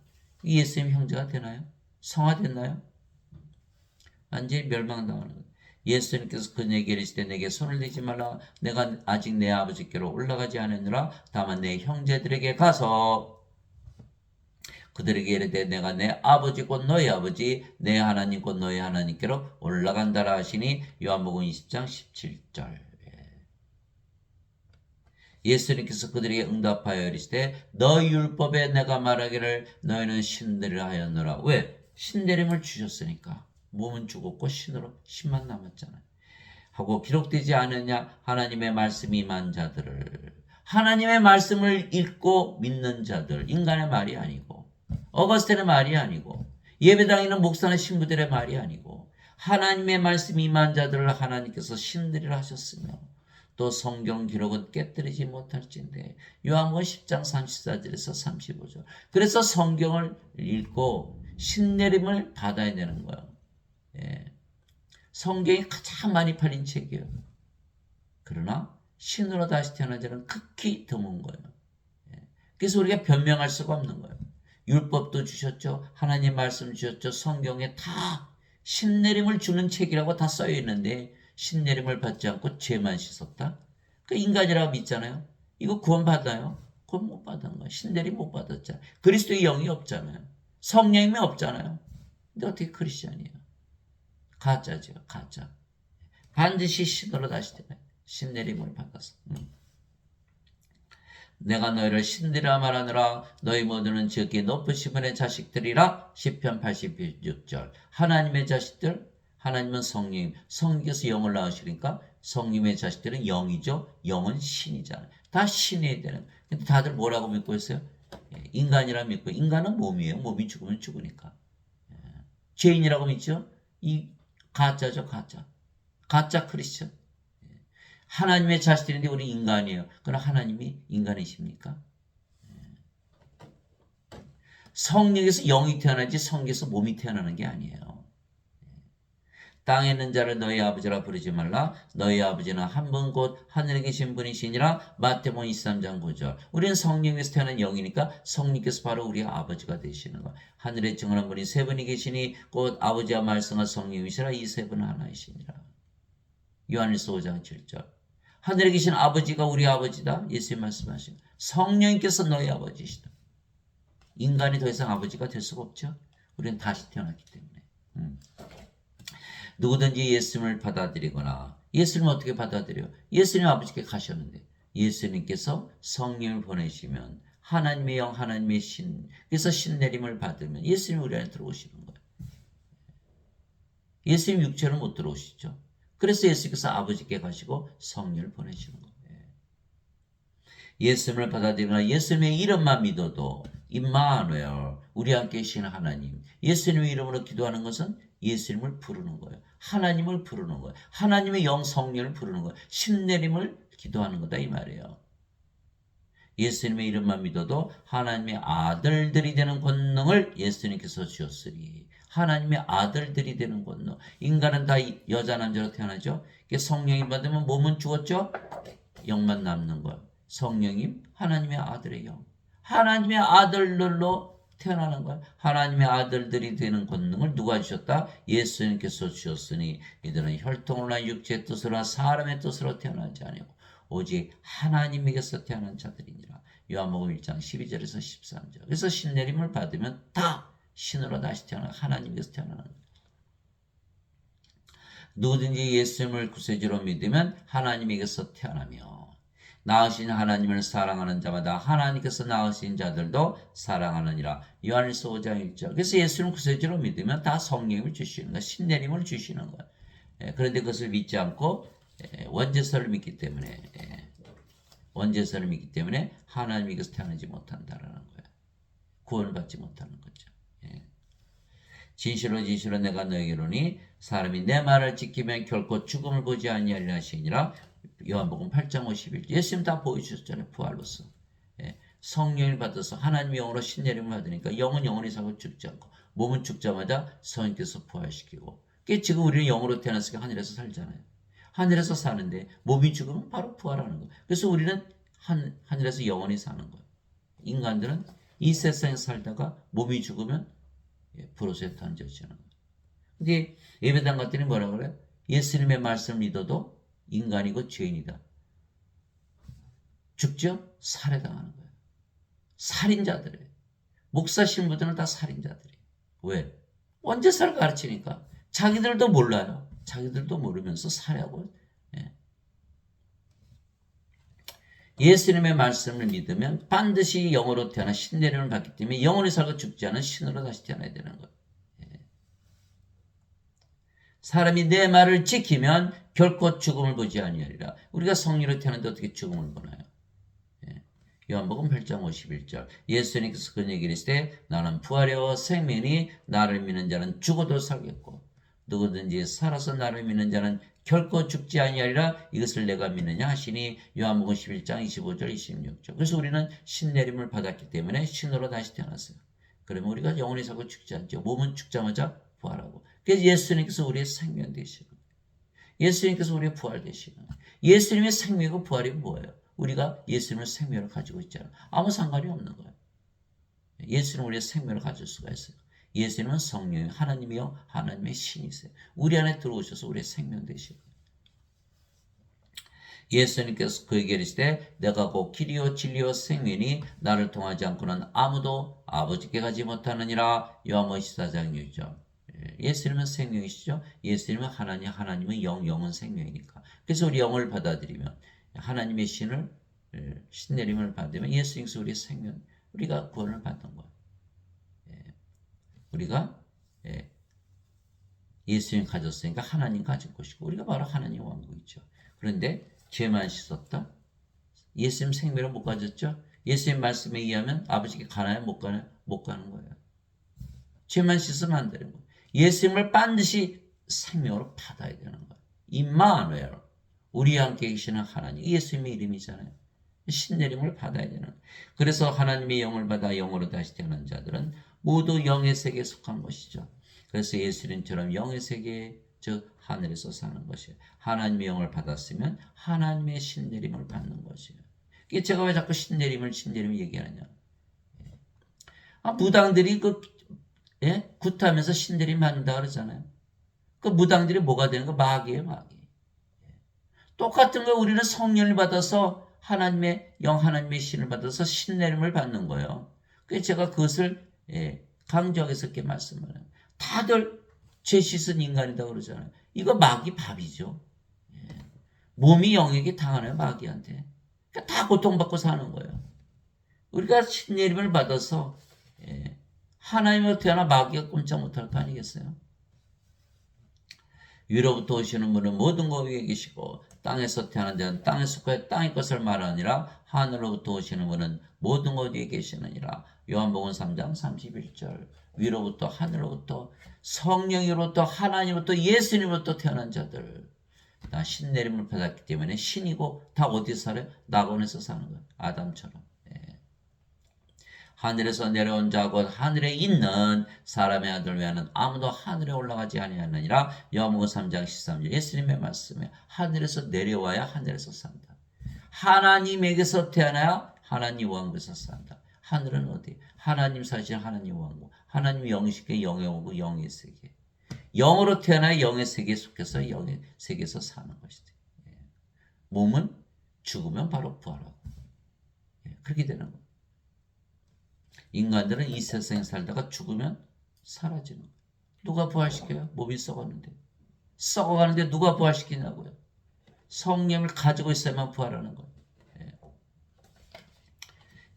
예수님 형제가 되나요? 성화됐나요? 완전히 멸망당하는 거예요. 예수님께서 그에게 이르시되 내게 손을 대지 말라. 내가 아직 내 아버지께로 올라가지 않았느라 다만 내 형제들에게 가서 그들에게 이르되 내가 내 아버지 곧 너희 아버지 내 하나님 곧 너희 하나님께로 올라간다라 하시니 요한복음 20장 17절. 예수님께서 그들에게 응답하여 이르시되 너희 율법에 내가 말하기를 너희는 신들이라 하였노라. 왜? 신내림을 주셨으니까. 몸은 죽었고 신만 남았잖아요. 하고 기록되지 않느냐 하나님의 말씀이 임한 자들을. 하나님의 말씀을 읽고 믿는 자들. 인간의 말이 아니고 어거스틴의 말이 아니고 예배당에 있는 목사나 신부들의 말이 아니고 하나님의 말씀이 임한 자들을 하나님께서 신들이라 하셨으며 또 성경 기록은 깨뜨리지 못할진대. 요한복음 10장 34절에서 35절. 그래서 성경을 읽고 신내림을 받아야 되는 거예요. 성경이 가장 많이 팔린 책이에요. 그러나 신으로 다시 태어난 자는 극히 드문 거예요. 그래서 우리가 변명할 수가 없는 거예요. 율법도 주셨죠. 하나님 말씀 주셨죠. 성경에 다 신내림을 주는 책이라고 다 써여 있는데 신내림을 받지 않고 죄만 씻었다. 그 인간이라고 믿잖아요. 이거 구원 받아요? 구원 못 받은 거예요. 신내림 못 받았잖아요. 그리스도의 영이 없잖아요. 성령님이 없잖아요. 근데 어떻게 크리스천이에요? 가짜죠. 가짜. 반드시 신으로 다시 되네. 신내림을 받았어. 내가 너희를 신들이라 말하느라 너희 모두는 지극히 높으신 분의 자식들이라. 시편 86절. 하나님의 자식들, 하나님은 성령, 성령께서 영을 낳으시니까 성령의 자식들은 영이죠. 영은 신이잖아요. 다 신이 되는. 근데 다들 뭐라고 믿고 있어요? 인간이라 믿고. 인간은 몸이에요. 몸이 죽으면 죽으니까. 죄인이라고 믿죠? 이 가짜죠, 가짜. 가짜 크리스천. 하나님의 자식들인데 우리 인간이에요. 그러나 하나님이 인간이십니까? 성령에서 영이 태어나지 성령에서 몸이 태어나는 게 아니에요. 땅에 있는 자를 너희 아버지라 부르지 말라. 너희 아버지는 한 분 곧 하늘에 계신 분이시니라. 마태복음 23장 9절. 우리는 성령에서 태어난 영이니까 성령께서 바로 우리의 아버지가 되시는 거예요. 하늘에 증언한 분이 세 분이 계시니 곧 아버지와 말씀과 성령이시라. 이 세 분은 하나이시니라. 요한일서 5장 7절. 하늘에 계신 아버지가 우리 아버지다. 예수님 말씀하신 성령님께서 너희 아버지시다. 인간이 더 이상 아버지가 될 수가 없죠. 우리는 다시 태어났기 때문에. 누구든지 예수님을 받아들이거나 예수님을 어떻게 받아들여요? 예수님 아버지께 가셨는데 예수님께서 성령을 보내시면 하나님의 영, 하나님의 신, 그래서 신내림을 받으면 예수님이 우리 안에 들어오시는 거예요. 예수님 육체로 못 들어오시죠. 그래서 예수님께서 아버지께 가시고 성령을 보내시는 거예요. 예수님을 받아들이거나 예수님의 이름만 믿어도 임마누엘, 우리 함께 계신 하나님. 예수님의 이름으로 기도하는 것은 예수님을 부르는 거예요. 하나님을 부르는 거예요. 하나님의 영 성령을 부르는 거예요. 신내림을 기도하는 거다 이 말이에요. 예수님의 이름만 믿어도 하나님의 아들들이 되는 권능을 예수님께서 주셨으니 하나님의 아들들이 되는 권능. 인간은 다 여자 남자로 태어나죠. 성령이 받으면 몸은 죽었죠. 영만 남는 거예요. 성령님 하나님의 아들의 영. 하나님의 아들들로 태어나는 거야. 하나님의 아들들이 되는 권능을 누가 주셨다? 예수님께서 주셨으니 이들은 혈통으로나 육체의 뜻으로나 사람의 뜻으로 태어나지 아니고 오직 하나님에게서 태어난 자들이니라. 요한복음 1장 12절에서 13절. 그래서 신내림을 받으면 다 신으로 다시 태어나 하나님께서 태어나는 거예요. 누구든지 예수님을 구세주로 믿으면 하나님에게서 태어나며 낳으신 하나님을 사랑하는 자마다 하나님께서 낳으신 자들도 사랑하느니라. 요한일서 5장 1절. 그래서 예수님을 구세주로 믿으면 다 성령을 주시는 거예요. 신내림을 주시는 거예요. 그런데 그것을 믿지 않고 원죄서를 믿기 때문에 원죄서를 믿기 때문에 하나님에게서 태어나지 못한다라는 거예요. 구원을 받지 못하는 거죠. 진실로 진실로 내가 너에게 이르노니 사람이 내 말을 지키면 결코 죽음을 보지 아니하리라 하시니라. 요한복음 8장 51절. 예수님 다 보여주셨잖아요. 부활로서. 성령을 받아서 하나님의 영으로 신내림을 받으니까 영은 영원히 살고 죽지 않고 몸은 죽자마자 성령께서 부활시키고. 지금 우리는 영으로 태어났으니까 하늘에서 살잖아요. 하늘에서 사는데 몸이 죽으면 바로 부활하는 거예요. 그래서 우리는 하늘에서 영원히 사는 거예요. 인간들은 이 세상에 살다가 몸이 죽으면 불옷에 던져지는 거예요. 근데 예배당 갔더니 뭐라 그래요? 예수님의 말씀을 믿어도 인간이고 죄인이다. 죽죠? 살해당하는 거예요. 살인자들이에요. 목사 신부들은 다 살인자들이에요. 왜? 원죄사를 가르치니까. 자기들도 몰라요. 자기들도 모르면서 살해하고. 예수님의 말씀을 믿으면 반드시 영으로 태어나 신내림을 받기 때문에 영원히 살고 죽지 않은 신으로 다시 태어나야 되는 거예요. 사람이 내 말을 지키면 결코 죽음을 보지 아니하리라. 우리가 성령으로 태어났는데 어떻게 죽음을 보나요? 요한복음 8장 51절. 예수님께서 그 얘기를 했을 때 나는 부활이요 생명이니 나를 믿는 자는 죽어도 살겠고 누구든지 살아서 나를 믿는 자는 결코 죽지 아니하리라. 이것을 내가 믿느냐 하시니. 요한복음 11장 25절 26절. 그래서 우리는 신내림을 받았기 때문에 신으로 다시 태어났어요. 그러면 우리가 영원히 살고 죽지 않죠. 몸은 죽자마자 부활하고. 그래서 예수님께서 우리의 생명 되시고 예수님께서 우리의 부활 되시고 예수님의 생명과 부활이 뭐예요? 우리가 예수님의 생명을 가지고 있잖아요. 아무 상관이 없는 거예요. 예수님은 우리의 생명을 가질 수가 있어요. 예수님은 성령이 하나님이요 하나님의 신이세요. 우리 안에 들어오셔서 우리의 생명 되시고 예수님께서 그에게 이르시되 내가 곧 길이요 진리요 생명이니 나를 통하지 않고는 아무도 아버지께 가지 못하느니라. 요한복음 14장 6절. 예수님은 생명이시죠. 예수님은 하나님, 하나님은 영, 영은 생명이니까. 그래서 우리 영을 받아들이면 하나님의 신내림을 받으면 예수님께서 우리의 생명, 우리가 구원을 받는 거예요. 우리가 예수님 가졌으니까 하나님 가질 것이고 우리가 바로 하나님 왕국이죠. 그런데 죄만 씻었다? 예수님 생명을 못 가졌죠? 예수님 말씀에 의하면 아버지께 가나요? 못 가나요? 못 가는 거예요. 죄만 씻으면 안 되는 거예요. 예수님을 반드시 생명으로 받아야 되는 거예요. 임마누엘, 우리와 함께 계시는 하나님, 예수님의 이름이잖아요. 신내림을 받아야 되는 거예요. 그래서 하나님의 영을 받아 영으로 다시 태어난 자들은 모두 영의 세계에 속한 것이죠. 그래서 예수님처럼 영의 세계, 즉 하늘에서 사는 것이에요. 하나님의 영을 받았으면 하나님의 신내림을 받는 것이에요. 제가 왜 자꾸 신내림을 얘기하느냐. 무당들이 굿하면서 신내림 받는다 그러잖아요. 그 무당들이 뭐가 되는 거? 마귀예요, 마귀. 똑같은 거 우리는 성령을 받아서 하나님의 영, 하나님의 신을 받아서 신내림을 받는 거예요. 그래서 제가 그것을 강조해서 이렇게 말씀을 해요. 다들 죄 씻은 인간이다 그러잖아요. 이거 마귀 밥이죠. 몸이 영에게 당하는 마귀한테. 그러니까 다 고통받고 사는 거예요. 우리가 신내림을 받아서 하나님으로 태어나 마귀가 꼼짝 못할 거 아니겠어요? 위로부터 오시는 분은 모든 것 위에 계시고 땅에서 태어난 자는 땅에 속하여 땅의 것을 말하니라. 하늘로부터 오시는 분은 모든 것 위에 계시느니라. 요한복음 3장 31절. 위로부터 하늘로부터 성령으로부터 하나님으로부터 예수님으로부터 태어난 자들 다 신내림을 받았기 때문에 신이고 다 어디서 살아요? 낙원에서 사는 거예요. 아담처럼. 하늘에서 내려온 자 곧 하늘에 있는 사람의 아들 외에는 아무도 하늘에 올라가지 아니하느니라. 요한복음 3장 13절. 예수님의 말씀에 하늘에서 내려와야 하늘에서 산다. 하나님에게서 태어나야 하나님 왕국에서 산다. 하늘은 어디? 하나님 사실 하나님 왕국. 하나님 영이시게 영의 왕국 영의 세계. 영으로 태어나 영의 세계에 속해서 영의 세계에서 사는 것이다. 몸은 죽으면 바로 부활하고. 그렇게 되는 거예요. 인간들은 이 세상에 살다가 죽으면 사라지는 거예요. 누가 부활시켜요? 몸이 썩었는데. 썩어가는데 누가 부활시키냐고요. 성령을 가지고 있어야만 부활하는 거예요.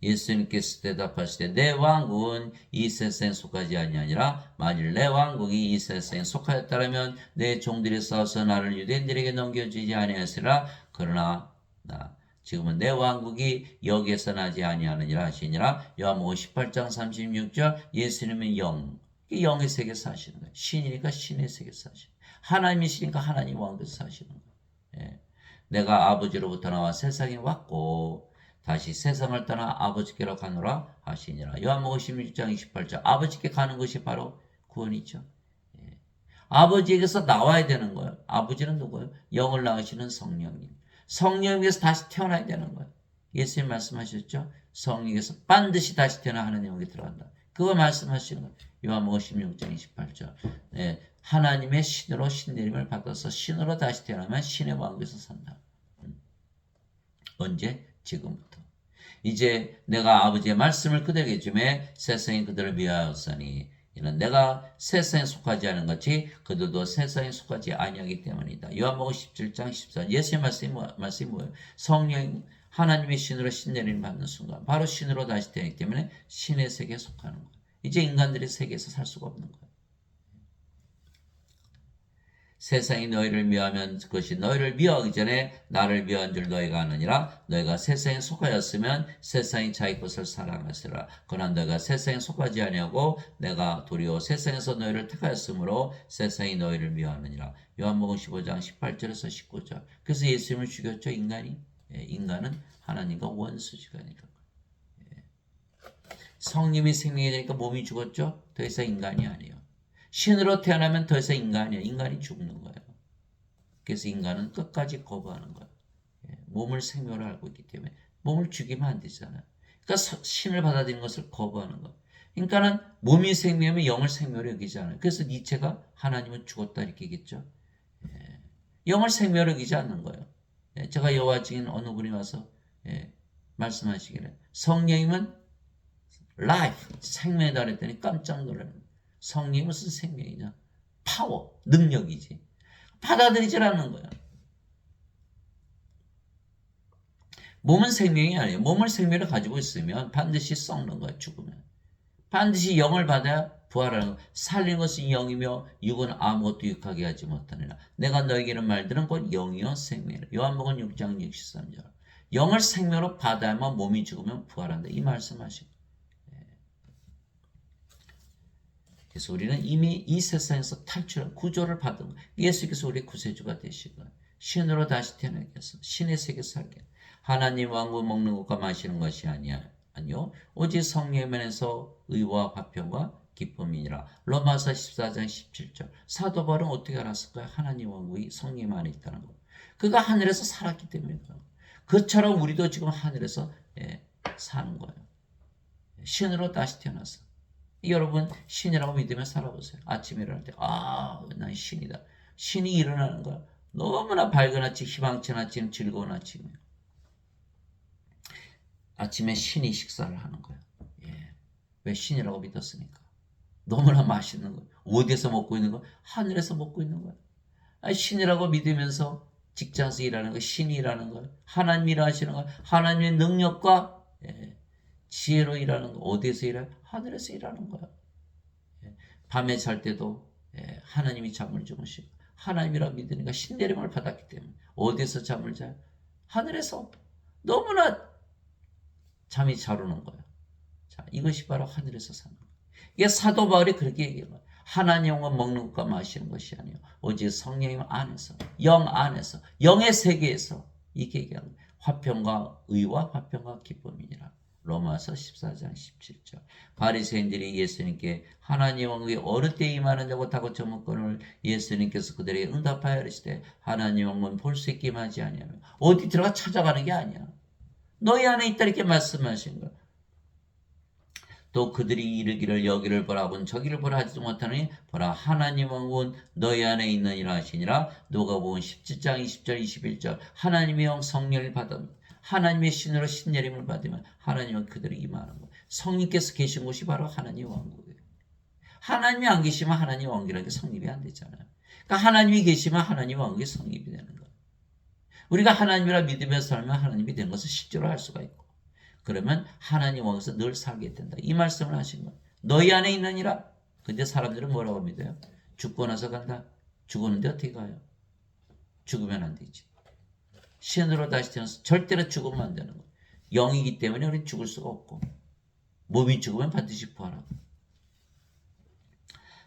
예수님께서 대답하시되 내 왕국은 이 세상에 속하지 아니하니라. 만일 내 왕국이 이 세상에 속하였다면 내 종들이 싸워서 나를 유대인들에게 넘겨주지 아니하였으라. 그러나 나 지금은 내 왕국이 여기에서 나지 아니하느니라 하시니라. 요한복음 18장 36절. 예수님은 영의 세계에 사시는 거예요. 신이니까 신의 세계에 사시는 거예요. 하나님이시니까 하나님 왕국에서 사시는 거예요. 내가 아버지로부터 나와 세상에 왔고 다시 세상을 떠나 아버지께로 가노라 하시니라. 요한복음 16장 28절. 아버지께 가는 것이 바로 구원이죠. 아버지에게서 나와야 되는 거예요. 아버지는 누구예요? 영을 낳으시는 성령님. 성령에게서 다시 태어나야 되는 거예요. 예수님 말씀하셨죠? 성령에게서 반드시 다시 태어나 하나님에게 들어간다. 그거 말씀하시는 거예요. 요한복음 16장 28절. 하나님의 신으로 신내림을 받아서 신으로 다시 태어나면 신의 왕국에서 산다. 언제? 지금부터. 이제 내가 아버지의 말씀을 그들에게 주매 세상이 그들을 미워하였으니 이는 내가 세상에 속하지 않은 것이 그들도 세상에 속하지 아니하기 때문이다. 요한복음 17장 14절. 예수의 말씀이 뭐예요? 성령 하나님의 신으로 신내림을 받는 순간 바로 신으로 다시 되기 때문에 신의 세계에 속하는 거예요. 이제 인간들이 세계에서 살 수가 없는 거예요. 세상이 너희를 미워하면 그것이 너희를 미워하기 전에 나를 미워한 줄 너희가 아느니라. 너희가 세상에 속하였으면 세상이 자기 것을 사랑하시라. 그러나 너희가 세상에 속하지 아니하고 내가 도리어 세상에서 너희를 택하였으므로 세상이 너희를 미워하느니라. 요한복음 15장 18절에서 19절. 그래서 예수님을 죽였죠, 인간이. 인간은 하나님과 원수지간이라는 거예요. 성님이 생명이 되니까 몸이 죽었죠. 더 이상 인간이 아니에요. 신으로 태어나면 더 이상 인간이야. 인간이 죽는 거예요. 그래서 인간은 끝까지 거부하는 거예요. 몸을 생명으로 알고 있기 때문에 몸을 죽이면 안 되잖아요. 그러니까 신을 받아들이는 것을 거부하는 거예요. 그러니까는 몸이 생명이면 영을 생명으로 여기잖아요. 그래서 니체가 하나님은 죽었다 이렇게 얘기했죠. 영을 생명으로 여기지 않는 거예요. 제가 여호와 증인 어느 분이 와서 말씀하시기를 성령님은 life, 생명이다 그랬더니 깜짝 놀라는 거예요. 성령이 무슨 생명이냐? 파워, 능력이지. 받아들이질 않는 거야. 몸은 생명이 아니에요. 몸을 생명을 가지고 있으면 반드시 썩는 거야, 죽으면. 반드시 영을 받아야 부활하는 거야. 살리는 것은 영이며 육은 아무것도 유익하게 하지 못하느라. 내가 너에게는 말들은 곧 영이요 생명이라. 요한복음 6장 63절. 영을 생명으로 받아야만 몸이 죽으면 부활한다. 이 말씀하시고. 그래서 우리는 이미 이 세상에서 탈출한 구조를 받은 거예요. 예수께서 우리의 구세주가 되시고 신으로 다시 태어나게 해서 신의 세계에 살게. 하나님 왕국 먹는 것과 마시는 것이 아니요 오직 성령의 면에서 의와 화평과 기쁨이니라. 로마서 14장 17절. 사도 바울은 어떻게 알았을까요? 하나님 왕국이 성령 안에 있다는 거. 그가 하늘에서 살았기 때문입니다. 그처럼 우리도 지금 하늘에서 사는 거예요. 신으로 다시 태어났어. 여러분 신이라고 믿으며 살아보세요. 아침에 일어날 때 난 신이다. 신이 일어나는 거야. 너무나 밝은 아침, 희망찬 아침, 즐거운 아침이에요. 아침에 신이 식사를 하는 거예요. 왜 신이라고 믿었으니까. 너무나 맛있는 거예요. 어디에서 먹고 있는 거야? 하늘에서 먹고 있는 거야. 신이라고 믿으면서 직장에서 일하는 거, 신이 일하는 거예요. 하나님이 일하시는 거예요. 하나님의 능력과 지혜로 일하는 거. 어디에서 일해요? 하늘에서 일하는 거야. 밤에 잘 때도 하나님이 잠을 주무시고 하나님이라 믿으니까 신내림을 받았기 때문에 어디에서 잠을 자요? 하늘에서. 너무나 잠이 잘 오는 거야. 자, 이것이 바로 하늘에서 사는 거야. 이게 사도 바울이 그렇게 얘기한 거야. 하나님은 먹는 것과 마시는 것이 아니요 오직 성령님 안에서, 영 안에서, 영의 세계에서 이렇게 얘기하는 거야. 화평과 의와 화평과 기쁨이니라. 로마서 14장 17절. 바리새인들이 예수님께 하나님 왕국이 어느 때 임하느냐고 다고쳐 묻거늘 예수님께서 그들에게 응답하여 이르시되 하나님 왕국은 볼 수 있게 임하지 아니하며 어디 들어가 찾아가는 게 아니야. 너희 안에 있다 이렇게 말씀하신 거야. 또 그들이 이르기를 여기를 보라군 저기를 보라 하지도 못하니 보라 하나님 왕국은 너희 안에 있느니라 하시니라. 누가복음 17장 20절 21절. 하나님의 영 성령을 받아 하나님의 신으로 신내림을 받으면 하나님은 그들이 임하는 거예요. 성령께서 계신 곳이 바로 하나님 왕국이에요. 하나님이 안 계시면 하나님 왕국이라는 게 성립이 안 되잖아요. 그러니까 하나님이 계시면 하나님 왕국이 성립이 되는 거예요. 우리가 하나님이라 믿으며 살면 하나님이 된 것을 실제로 할 수가 있고, 그러면 하나님 왕국에서 늘 살게 된다. 이 말씀을 하신 거예요. 너희 안에 있느니라. 근데 사람들은 뭐라고 믿어요? 죽고 나서 간다. 죽었는데 어떻게 가요? 죽으면 안 되지. 신으로 다시 태어나서 절대로 죽으면 안 되는 거예요. 영이기 때문에 우리는 죽을 수가 없고, 몸이 죽으면 반드시 부활하고.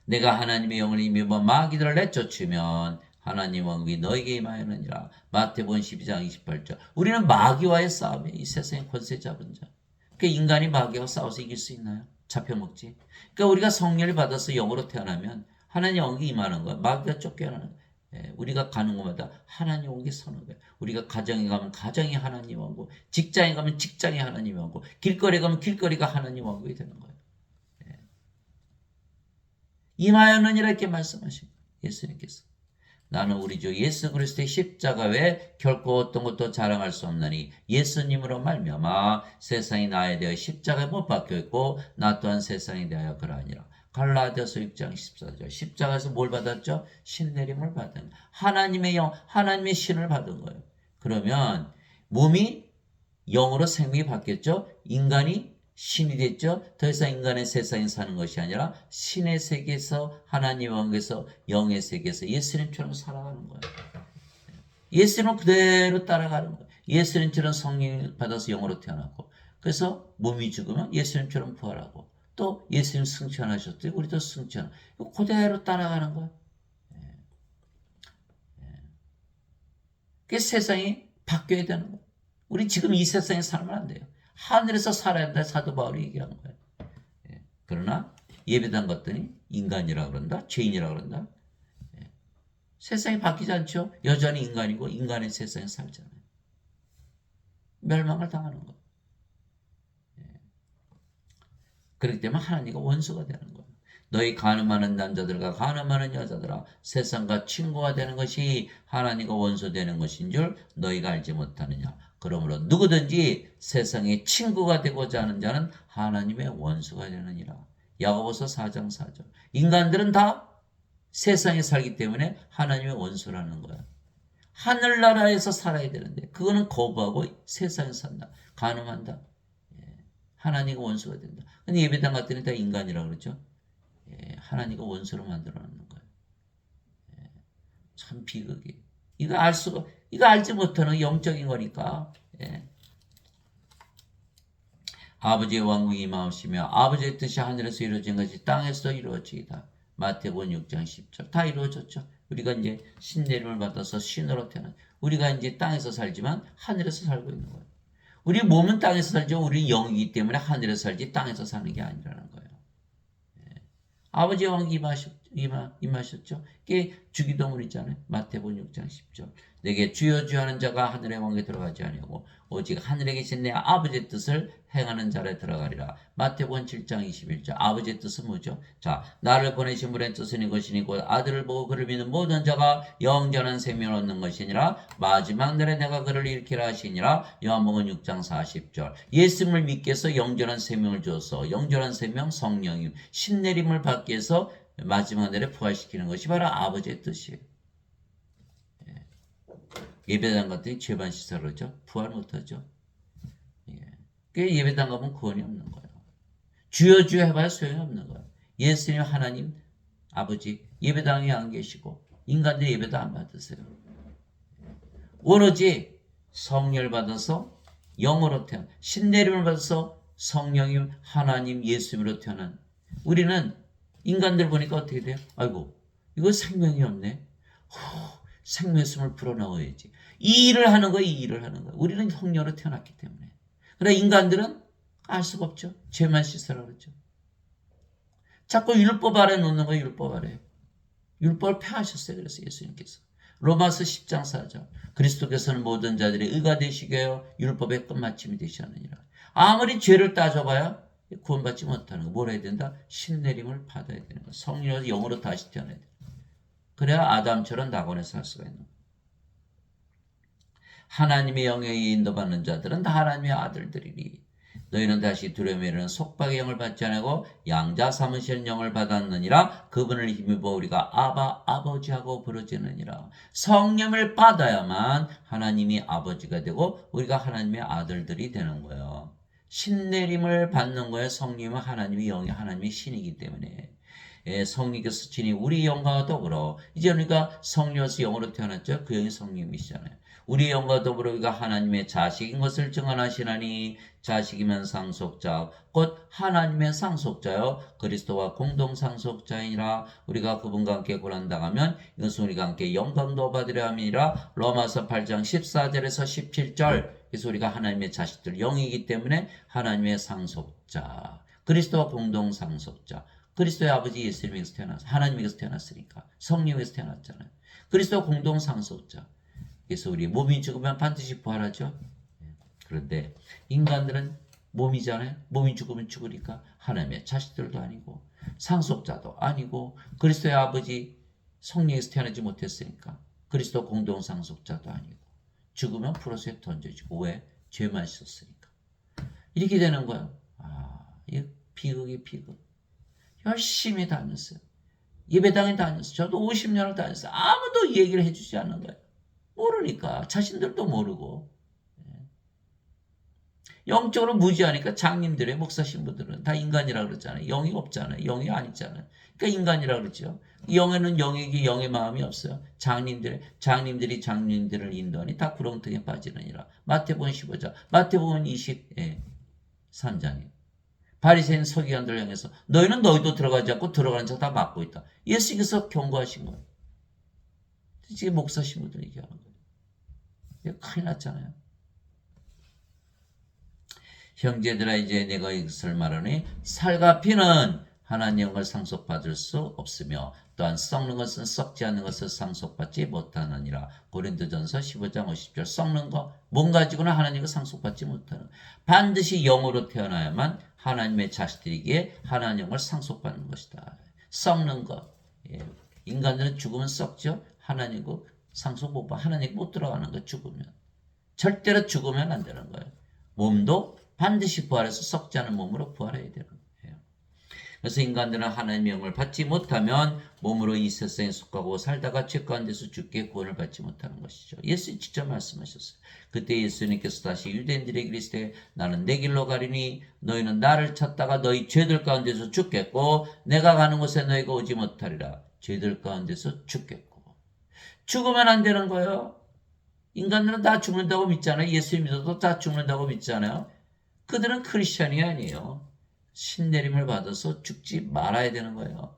내가 하나님의 영을 임하여 마귀들을 내쫓으면 하나님 왕국이 너에게 임하였느니라. 마태복음 12장 28절. 우리는 마귀와의 싸움이에요. 이 세상의 권세 잡은 자. 그러니까 인간이 마귀와 싸워서 이길 수 있나요? 잡혀먹지. 그러니까 우리가 성령을 받아서 영으로 태어나면 하나님 왕국이 임하는 거야. 마귀가 쫓겨나는 거야. 예, 우리가 가는 곳마다 하나님 왕국이 서는 거예요. 우리가 가정에 가면 가정이 하나님 왕국, 직장에 가면 직장이 하나님 왕국, 길거리에 가면 길거리가 하나님 왕국이 되는 거예요. 예. 임하였느니라 이렇게 말씀하신 거예요. 예수님께서. 나는 우리 주 예수 그리스도의 십자가 외에 결코 어떤 것도 자랑할 수 없나니 예수님으로 말미암아 세상이 나에 대하여 십자가에 못 박혀 있고 나 또한 세상에 대하여 그러하니라. 갈라디아서 6장 14절. 십자가에서 뭘 받았죠? 신내림을 받은, 하나님의 영, 하나님의 신을 받은 거예요. 그러면 몸이 영으로 생명이 바뀌었죠. 인간이 신이 됐죠. 더 이상 인간의 세상에 사는 것이 아니라 신의 세계에서, 하나님 왕국에서, 영의 세계에서 예수님처럼 살아가는 거예요. 예수님을 그대로 따라가는 거예요. 예수님처럼 성령을 받아서 영으로 태어났고, 그래서 몸이 죽으면 예수님처럼 부활하고, 또 예수님 승천하셨더니 우리도 승천. 그대로 따라가는 거예요. 그 세상이 바뀌어야 되는 거예요. 우리 지금 이 세상에 살면 안 돼요. 하늘에서 살아야 한다. 사도 바울이 얘기한 거예요. 그러나 예배당 갔더니 인간이라 그런다. 죄인이라 그런다. 세상이 바뀌지 않죠. 여전히 인간이고 인간의 세상에 살잖아요. 멸망을 당하는 거예요. 그렇기 때문에 하나님과 원수가 되는 거예요. 너희 간음하는 남자들과 간음하는 여자들아 세상과 친구가 되는 것이 하나님과 원수 되는 것인 줄 너희가 알지 못하느냐. 그러므로 누구든지 세상의 친구가 되고자 하는 자는 하나님의 원수가 되느니라. 야고보서 4장 4절. 인간들은 다 세상에 살기 때문에 하나님의 원수라는 거야. 하늘나라에서 살아야 되는데 그거는 거부하고 세상에 산다. 간음한다. 하나님과 원수가 된다. 근데 예배당 갔더니 다 인간이라고 그러죠. 하나님과 원수로 만들어 놓는 거예요. 참 비극이. 이거 알지 못하는 영적인 거니까. 아버지의 왕국이 임하시며 아버지의 뜻이 하늘에서 이루어진 것이 땅에서 이루어지이다. 마태복음 6장 10절. 다 이루어졌죠. 우리가 이제 신내림을 받아서 신으로 태어난. 우리가 이제 땅에서 살지만 하늘에서 살고 있는 거예요. 우리 몸은 땅에서 살죠. 우리는 영이기 때문에 하늘에서 살지 땅에서 사는 게 아니라는 거예요. 아버지의 왕이 임하셨죠. 그게 주기도문 있잖아요. 마태복음 6장 10절. 내게 주여 주여 하는 자가 하늘의 왕에 들어가지 아니하고 오직 하늘에 계신 내 아버지의 뜻을 행하는 자에 들어가리라. 마태복음 7장 21절. 아버지의 뜻은 뭐죠? 자, 나를 보내신 분의 뜻은 이것이니 곧 아들을 보고 그를 믿는 모든 자가 영전한 생명을 얻는 것이니라. 마지막 날에 내가 그를 일으키라 하시니라. 요한복음 6장 40절. 예수님을 믿게 해서 영전한 생명을 주어서 영전한 생명 성령임 신내림을 받기 위해서 마지막 날에 부활시키는 것이 바로 아버지의 뜻이에요. 예배당 갔더니 죄반 씻으라 그러죠. 부활 못하죠. 예배당 가면 구원이 없는 거예요. 주여 주여 해봐야 소용이 없는 거예요. 예수님 하나님 아버지 예배당에 안 계시고 인간들 예배도 안 받으세요. 오로지 성령을 받아서 영으로 태어난 신내림을 받아서 성령님 하나님 예수님으로 태어난 우리는 인간들 보니까 어떻게 돼요? 아이고 이거 생명이 없네. 생명숨을 불어넣어야지. 이 일을 하는 거예요. 이 일을 하는 거예요. 우리는 성령으로 태어났기 때문에. 그러나 인간들은 알 수가 없죠. 죄만 씻으라 그러죠. 자꾸 율법 아래 놓는 거예요. 율법 아래. 율법을 폐하셨어요. 그래서 예수님께서. 로마서 10장 4절. 그리스도께서는 모든 자들의 의가 되시게 하여 율법의 끝마침이 되시느니라. 아무리 죄를 따져봐야 구원받지 못하는 거. 뭘 해야 된다? 신내림을 받아야 되는 거. 성령으로 영으로 다시 태어나야 돼. 그래야 아담처럼 낙원에 살 수가 있는 거예요. 하나님의 영에 인도받는 자들은 다 하나님의 아들들이니 너희는 다시 두려움에 이르는 속박의 영을 받지 않고 양자 삼으시는 영을 받았느니라. 그분을 힘입어 우리가 아바 아버지하고 부르짖느니라. 성령을 받아야만 하나님이 아버지가 되고 우리가 하나님의 아들들이 되는 거예요. 신내림을 받는 거예요. 성령은 하나님의 영이 하나님의 신이기 때문에. 성령께서 친히 우리 영과 더불어 이제 우리가 성령에서 영으로 태어났죠. 그 영이 성령이시잖아요. 우리 영과 더불어 우리가 하나님의 자식인 것을 증언하시나니 자식이면 상속자 곧 하나님의 상속자요 그리스도와 공동 상속자이니라. 우리가 그분과 함께 고난당하면 이것은 우리가 함께 영광도 받으려 함이니라. 로마서 8장 14절에서 17절. 그래서 우리가 하나님의 자식들 영이기 때문에 하나님의 상속자 그리스도와 공동 상속자. 그리스도의 아버지 예수님에게서 태어났어. 하나님에게서 태어났으니까. 성령에게서 태어났잖아요. 그리스도 공동 상속자. 그래서 우리 몸이 죽으면 반드시 부활하죠. 그런데 인간들은 몸이잖아요. 몸이 죽으면 죽으니까 하나님의 자식들도 아니고 상속자도 아니고 그리스도의 아버지 성령에서 태어나지 못했으니까 그리스도 공동 상속자도 아니고 죽으면 프로스에 던져지고 왜? 죄만 씻었으니까. 이렇게 되는 거예요. 이 비극이 비극. 열심히 다녔어요. 예배당에 다녔어요. 저도 50년을 다녔어요. 아무도 얘기를 해주지 않는 거예요. 모르니까. 자신들도 모르고. 영적으로 무지하니까 장님들의 목사 신부들은 다 인간이라 그러잖아요. 영이 없잖아요. 영이 아니잖아요. 그러니까 인간이라 그러죠. 영에는 영에게 영의 마음이 없어요. 장님들이 장님들을 인도하니 다 구렁텅이에 빠지느니라. 마태복음 15장, 마태복음 23장에 바리새인 서기관들 향해서 너희는 너희도 들어가지 않고 들어가는 자 다 막고 있다. 예수께서 경고하신 거예요. 지금 목사 신부들 얘기하는 거예요. 큰일 났잖아요. 형제들아 이제 내가 이것을 말하니 살과 피는 하나님의 영을 상속받을 수 없으며 또한 썩는 것은 썩지 않는 것을 상속받지 못하느니라. 고린도전서 15장 50절. 썩는 거, 몸 가지고는 하나님을 상속받지 못하는. 반드시 영으로 태어나야만 하나님의 자식들이기에 하나님의 영을 상속받는 것이다. 썩는 것. 인간들은 죽으면 썩죠. 하나님과 상속 못 받아. 하나님 못 들어가는 거 죽으면. 절대로 죽으면 안 되는 거예요. 몸도 반드시 부활해서 썩지 않은 몸으로 부활해야 되는 거예요. 그래서 인간들은 하나님의 영을 받지 못하면 몸으로 이 세상에 속하고 살다가 죄 가운데서 죽게 구원을 받지 못하는 것이죠. 예수님 직접 말씀하셨어요. 그때 예수님께서 다시 유대인들에게 이르시되 나는 내 길로 가리니 너희는 나를 찾다가 너희 죄들 가운데서 죽겠고 내가 가는 곳에 너희가 오지 못하리라. 죄들 가운데서 죽겠고. 죽으면 안 되는 거예요. 인간들은 다 죽는다고 믿잖아요. 예수 믿어도 다 죽는다고 믿잖아요. 그들은 크리스천이 아니에요. 신내림을 받아서 죽지 말아야 되는 거예요.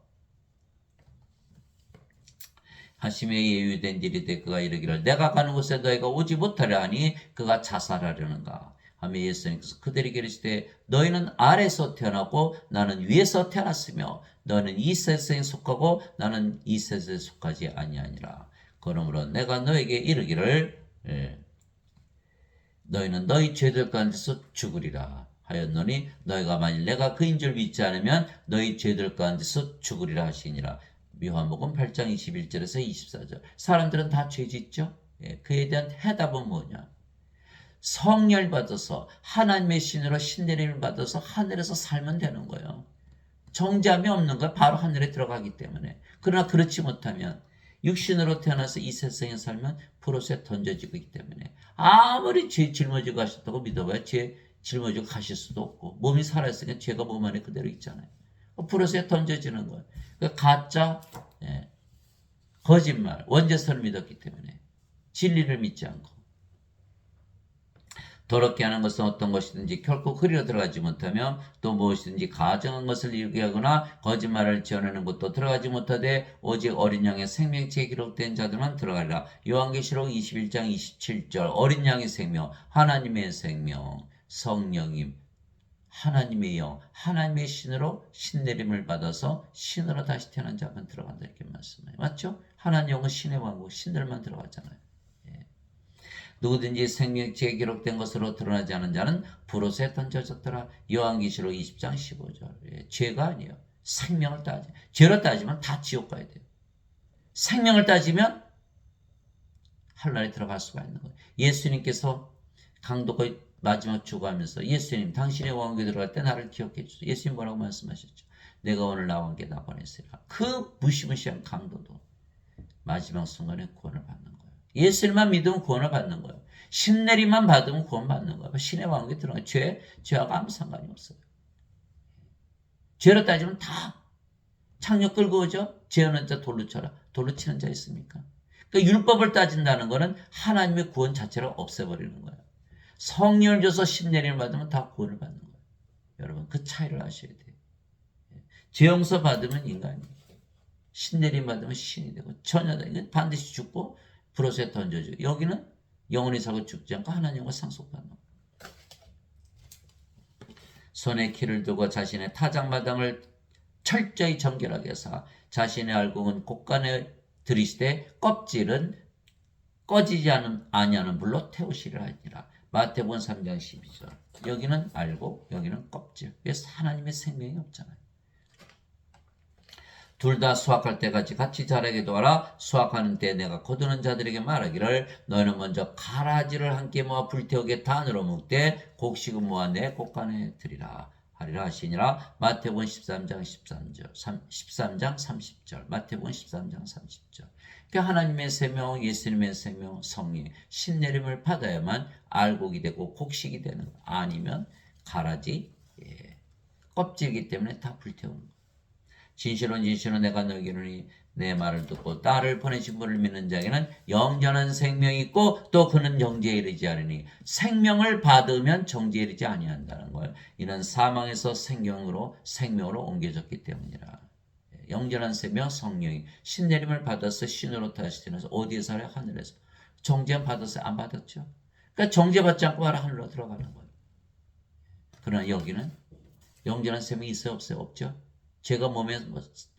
하심에 예유된 일이 되 그가 이르기를 내가 가는 곳에 너희가 오지 못하려 하니 그가 자살하려는가 하며 예수님께서 그들에게 이르시되 너희는 아래에서 태어나고 나는 위에서 태어났으며 너는 이 세상에 속하고 나는 이 세상에 속하지 아니하니라. 그러므로 내가 너에게 이르기를 너희는 너희 죄들 가운데서 죽으리라 하였노니 너희가 만일 내가 그인 줄 믿지 않으면 너희 죄들 가운데서 죽으리라 하시니라. 요한복음 8장 21절에서 24절. 사람들은 다 죄 짓죠. 그에 대한 해답은 뭐냐? 성령 받아서 하나님의 신으로 신내림을 받아서 하늘에서 살면 되는 거예요. 정죄함이 없는 거예요. 바로 하늘에 들어가기 때문에. 그러나 그렇지 못하면 육신으로 태어나서 이 세상에 살면 프로스에 던져지고 있기 때문에 아무리 죄 짊어지고 가셨다고 믿어봐야 죄 짊어지고 가실 수도 없고 몸이 살아있으니까 죄가 몸 안에 그대로 있잖아요. 프로스에 던져지는 거예요. 가짜, 거짓말, 원죄선을 믿었기 때문에 진리를 믿지 않고 더럽게 하는 것은 어떤 것이든지 결코 그리로 들어가지 못하며 또 무엇이든지 가증한 것을 이루게 하거나 거짓말을 지어내는 것도 들어가지 못하되 오직 어린 양의 생명체에 기록된 자들만 들어가리라. 요한계시록 21장 27절. 어린 양의 생명, 하나님의 생명, 성령님, 하나님의 영, 하나님의 신으로 신내림을 받아서 신으로 다시 태어난 자만 들어간다 이렇게 말씀해요. 맞죠? 하나님 영은 신의 왕국, 신들만 들어가잖아요. 누구든지 생명책에 기록된 것으로 드러나지 않은 자는 불옷에 던져졌더라. 요한계시록 20장 15절. 예, 죄가 아니에요. 생명을 따지. 죄로 따지면 다 지옥 가야 돼요. 생명을 따지면 하늘나라에 들어갈 수가 있는 거예요. 예수님께서 강도가 마지막 죽어가면서 예수님 당신의 왕국에 들어갈 때 나를 기억해 주소서. 예수님 뭐라고 말씀하셨죠? 내가 오늘 나와 함께 나 보냈으리라. 그 무시무시한 강도도 마지막 순간에 구원을 받는 거예요. 예수님만 믿으면 구원을 받는 거예요. 신내림만 받으면 구원 받는 거예요. 신의 왕국에 들어가요. 죄하고 아무 상관이 없어요. 죄로 따지면 다 창녀 끌고 오죠. 죄하는 자 돌로 쳐라. 돌로 치는 자 있습니까? 그러니까 율법을 따진다는 것은 하나님의 구원 자체를 없애버리는 거예요. 성령을 줘서 신내림을 받으면 다 구원을 받는 거예요. 여러분 그 차이를 아셔야 돼요. 죄 용서 받으면 인간이, 신내림 받으면 신이 되고, 처녀다 이건 반드시 죽고 불옷에 던져져. 여기는 영원히 살고 죽지 않고 하나님과 상속받는 거예요. 손에 키를 두고 자신의 타작마당을 철저히 정결하게 해서 자신의 알곡은 곳간에 들이시되 껍질은 꺼지지 아니하는 불로 태우시리라 하니라. 마태복음 3장 12절. 여기는 알곡, 여기는 껍질. 그래서 하나님의 생명이 없잖아요. 둘 다 수확할 때까지 같이 자라게 도와라. 수확하는 때 내가 거두는 자들에게 말하기를 너희는 먼저 가라지를 함께 모아 불태우게 단으로 묶되 곡식은 모아 내 곳간에 들이라 하리라 하시니라. 마태복음 13장 13장 30절. 마태복음 13장 30절. 그러니까 하나님의 생명, 예수님의 생명, 성령, 신내림을 받아야만 알곡이 되고 곡식이 되는 거. 아니면 가라지, 껍질이기 때문에 다 불태우는 거. 진실은 내가 너희에게 내 말을 듣고 나를 보내신 분을 믿는 자에게는 영원한 생명이 있고 또 그는 정죄에 이르지 않으니. 생명을 받으면 정죄에 이르지 아니한다는 거예요. 이는 사망에서 생명으로 옮겨졌기 때문이라. 영원한 생명, 성령이 신내림을 받아서 신으로 다시 태어나서 어디에 살아요? 하늘에서. 정죄 받았어요? 안 받았죠? 그러니까 정죄받지 않고 바로 하늘로 들어가는 거예요. 그러나 여기는 영원한 생명이 있어요? 없어요? 없죠? 죄가 몸에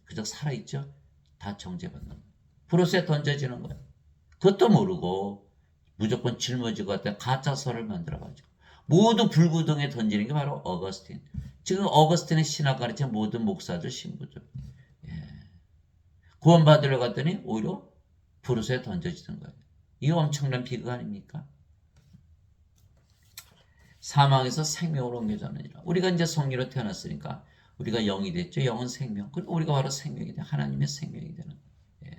그저 살아있죠? 다 정죄받는 거예요. 불옷에 던져지는 거예요. 그것도 모르고 무조건 짊어지고 갔다 가짜설을 만들어가지고 모두 불구덩이에 던지는 게 바로 어거스틴. 지금 어거스틴의 신학 가르치는 모든 목사들, 신부들. 구원받으러 갔더니 오히려 불옷에 던져지는 거예요. 이거 엄청난 비극 아닙니까? 사망에서 생명으로 옮겨졌느니라. 우리가 이제 성리로 태어났으니까 우리가 영이 됐죠. 영은 생명. 그리고 우리가 바로 생명이 돼. 하나님의 생명이 되는 거예요.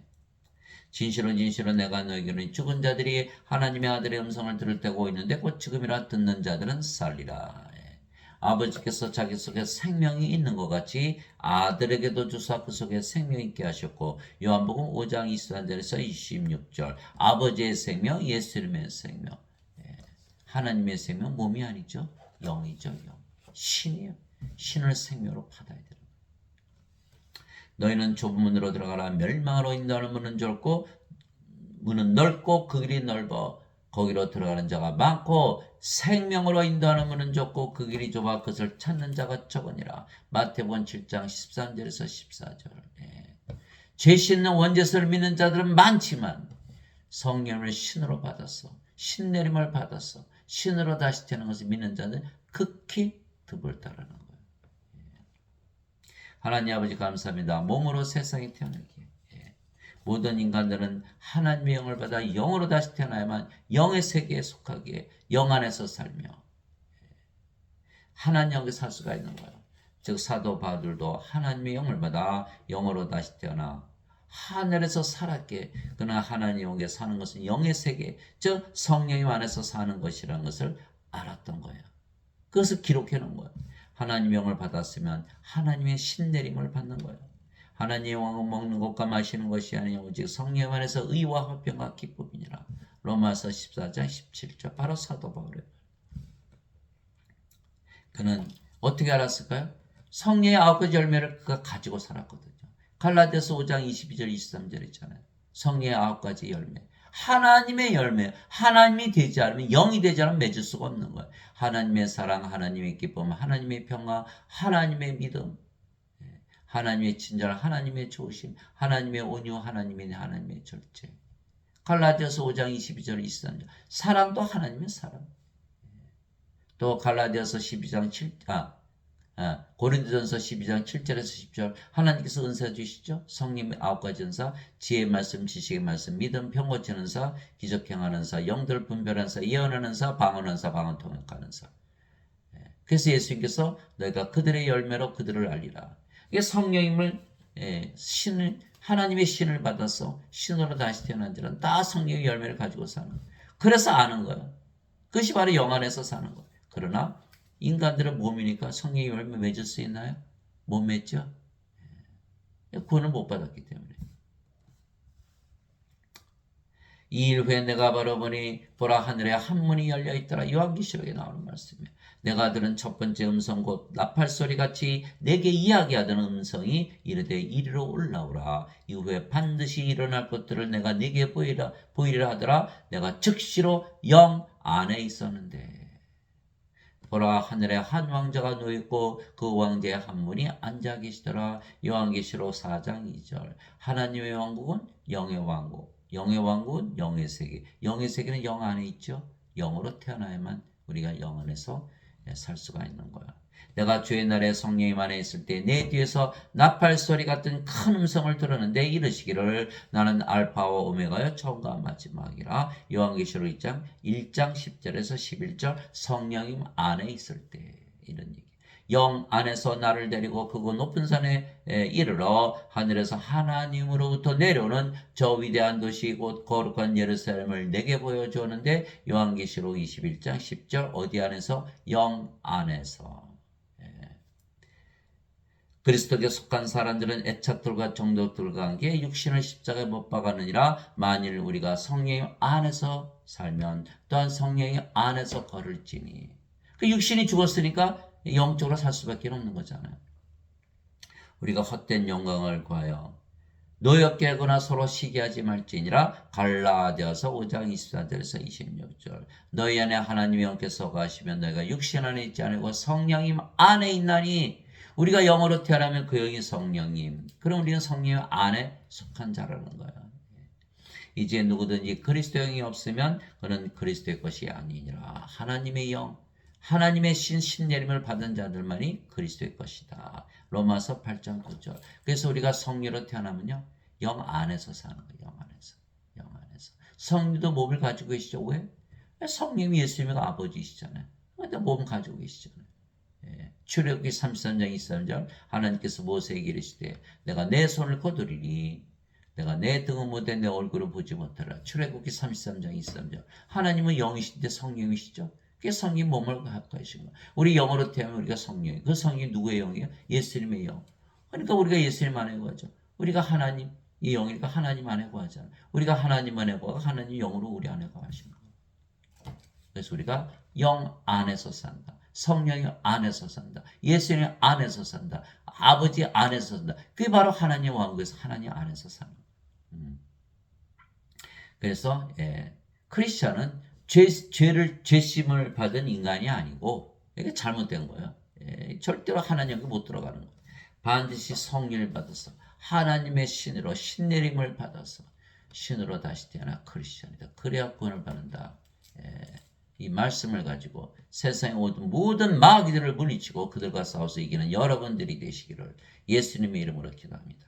진실은 내가 너희에게는 죽은 자들이 하나님의 아들의 음성을 들을 때가 있는데 곧 지금이라 듣는 자들은 살리라. 아버지께서 자기 속에 생명이 있는 것 같이 아들에게도 주사 그 속에 생명이 있게 하셨고, 요한복음 5장 23절에서 26절. 아버지의 생명, 예수님의 생명. 하나님의 생명 몸이 아니죠. 영이죠. 영. 신이에요. 신을 생명으로 받아야 되는 거예요. 너희는 좁은 문으로 들어가라. 멸망으로 인도하는 문은 넓고 그 길이 넓어 거기로 들어가는 자가 많고, 생명으로 인도하는 문은 좁고 그 길이 좁아 그것을 찾는 자가 적으니라. 마태복음 7장 13절에서 14절. 죄 씻는 원죄서를 믿는 자들은 많지만 성령을 신으로 받았어. 신내림을 받았어. 신으로 다시 태어난 것을 믿는 자는 극히 드물다라는 거예요. 하나님 아버지 감사합니다. 몸으로 세상에 태어나기에 모든 인간들은 하나님의 영을 받아 영으로 다시 태어나야만 영의 세계에 속하기에 영 안에서 살며 하나님 영에 살 수가 있는 거예요. 즉 사도 바울도 하나님의 영을 받아 영으로 다시 태어나 하늘에서 살았기에 그러나 하나님 영에 사는 것은 영의 세계, 즉 성령님 안에서 사는 것이라는 것을 알았던 거예요. 그것을 기록해 놓은 거예요. 하나님의 영을 받았으면 하나님의 신내림을 받는 거예요. 하나님의 왕은 먹는 것과 마시는 것이 아니요 오직 성령 안에서 의와 화평과 기쁨이니라. 로마서 14장 17절. 바로 사도 바울이에요. 그는 어떻게 알았을까요? 성령의 9가지 열매를 그가 가지고 살았거든요. 갈라디아서 5장 22절 23절 있잖아요. 성령의 9가지 열매. 하나님의 열매. 하나님이 되지 않으면, 영이 되지 않으면 맺을 수가 없는 거예요. 하나님의 사랑, 하나님의 기쁨, 하나님의 평화, 하나님의 믿음, 하나님의 친절, 하나님의 좋으심, 하나님의 온유, 하나님의 절제. 갈라디아서 5장 22절 23절. 사랑도 하나님의 사랑. 또 갈라디아서 12장 7, 고린도전서 12장 7절에서 10절 하나님께서 은사 주시죠. 성령의 9가지 은사, 지혜의 말씀, 지식의 말씀, 믿음, 병 고치는 사, 기적 행하는 사, 영들 분별하는 사, 예언하는 사, 방언하는 사, 방언 통역하는 사. 그래서 예수님께서 너희가 그들의 열매로 그들을 알리라. 이게 성령님을 신을 하나님의 신을 받아서 신으로 다시 태어난 자는 다 성령의 열매를 가지고 사는 거예요. 그래서 아는 거예요. 그것이 바로 영 안에서 사는 거예요. 그러나 인간들은 몸이니까 성령의 열매 맺을 수 있나요? 못 맺죠. 구원을 못 받았기 때문에. 2일 후에 내가 바라보니 보라 하늘에 한 문이 열려 있더라. 요한계시록에 나오는 말씀이에요. 내가 들은 첫 번째 음성 곧 나팔 소리같이 내게 이야기하던 음성이 이르되 이리로 올라오라. 이후에 반드시 일어날 것들을 내가 네게 보이리라 하더라. 내가 즉시로 영 안에 있었는데 보라 하늘에 한 왕자가 누워있고 그 왕자의 한 분이 앉아 계시더라. 요한계시록 4장 2절. 하나님의 왕국은 영의 왕국, 영의 왕국은 영의 세계. 영의 세계는 영 안에 있죠. 영으로 태어나야만 우리가 영 안에서 살 수가 있는 거야. 내가 주의 날에 성령님 안에 있을 때 내 뒤에서 나팔 소리 같은 큰 음성을 들었는데 이르시기를 나는 알파와 오메가여 처음과 마지막이라. 요한계시록 1장 10절에서 11절 성령님 안에 있을 때 이런 얘기. 영 안에서 나를 데리고 그곳 높은 산에 이르러 하늘에서 하나님으로부터 내려오는 저 위대한 도시 곧 거룩한 예루살렘을 내게 보여주었는데 요한계시록 21장 10절 어디 안에서? 영 안에서. 그리스도께 속한 사람들은 애착들과 정독들과 함께 육신을 십자가에 못 박았느니라. 만일 우리가 성령님 안에서 살면 또한 성령님 안에서 걸을지니. 그 육신이 죽었으니까 영적으로 살 수밖에 없는 거잖아요. 우리가 헛된 영광을 구하여 노엽게 하거나 서로 시기하지 말지니라. 갈라디아서 5장 24절에서 26절. 너희 안에 하나님의 영께서 거하시면 너희가 육신 안에 있지 않고 성령님 안에 있나니. 우리가 영으로 태어나면 그 영이 성령님. 그럼 우리는 성령 안에 속한 자라는 거예요. 이제 누구든지 그리스도의 영이 없으면 그는 그리스도의 것이 아니니라. 하나님의 영, 하나님의 신내림을 받은 자들만이 그리스도의 것이다. 로마서 8장 9절. 그래서 우리가 성령으로 태어나면요, 영 안에서 사는 거예요. 영 안에서. 영 안에서. 성령도 몸을 가지고 계시죠. 왜? 성령이 예수님의 아버지시잖아요. 근데 몸 가지고 계시잖아요. 출애굽기 33장 23절 하나님께서 모세에게 이르시되 내가 내 손을 거두리니 내가 내 등은 못해 내 얼굴을 보지 못하라. 출애굽기 33장 23절. 하나님은 영이신데 성령이시죠. 그게 성령 몸을 갖고 계신 거예요. 우리 영으로 태어나면 우리가 성령이에요. 그 성령이 누구의 영이에요? 예수님의 영. 그러니까 우리가 예수님 안에 구하죠. 우리가 하나님 이 영이니까 하나님 안에 구하잖아요. 우리가 하나님 안에 구하고 하나님 영으로 우리 안에 구하신 거예요. 그래서 우리가 영 안에서 산다. 성령이 안에서 산다. 예수님 안에서 산다. 아버지 안에서 산다. 그게 바로 하나님 왕국에서 하나님 안에서 사는 거예요. 그래서 크리스천은 죄심을 받은 인간이 아니고 이게 잘못된 거예요. 절대로 하나님께 못 들어가는 거예요. 반드시 성령을 받아서 하나님의 신으로 신내림을 받아서 신으로 다시 태어나 크리스천이다. 그래야 구원을 받는다. 이 말씀을 가지고 세상의 모든 마귀들을 물리치고 그들과 싸워서 이기는 여러분들이 되시기를 예수님의 이름으로 기도합니다.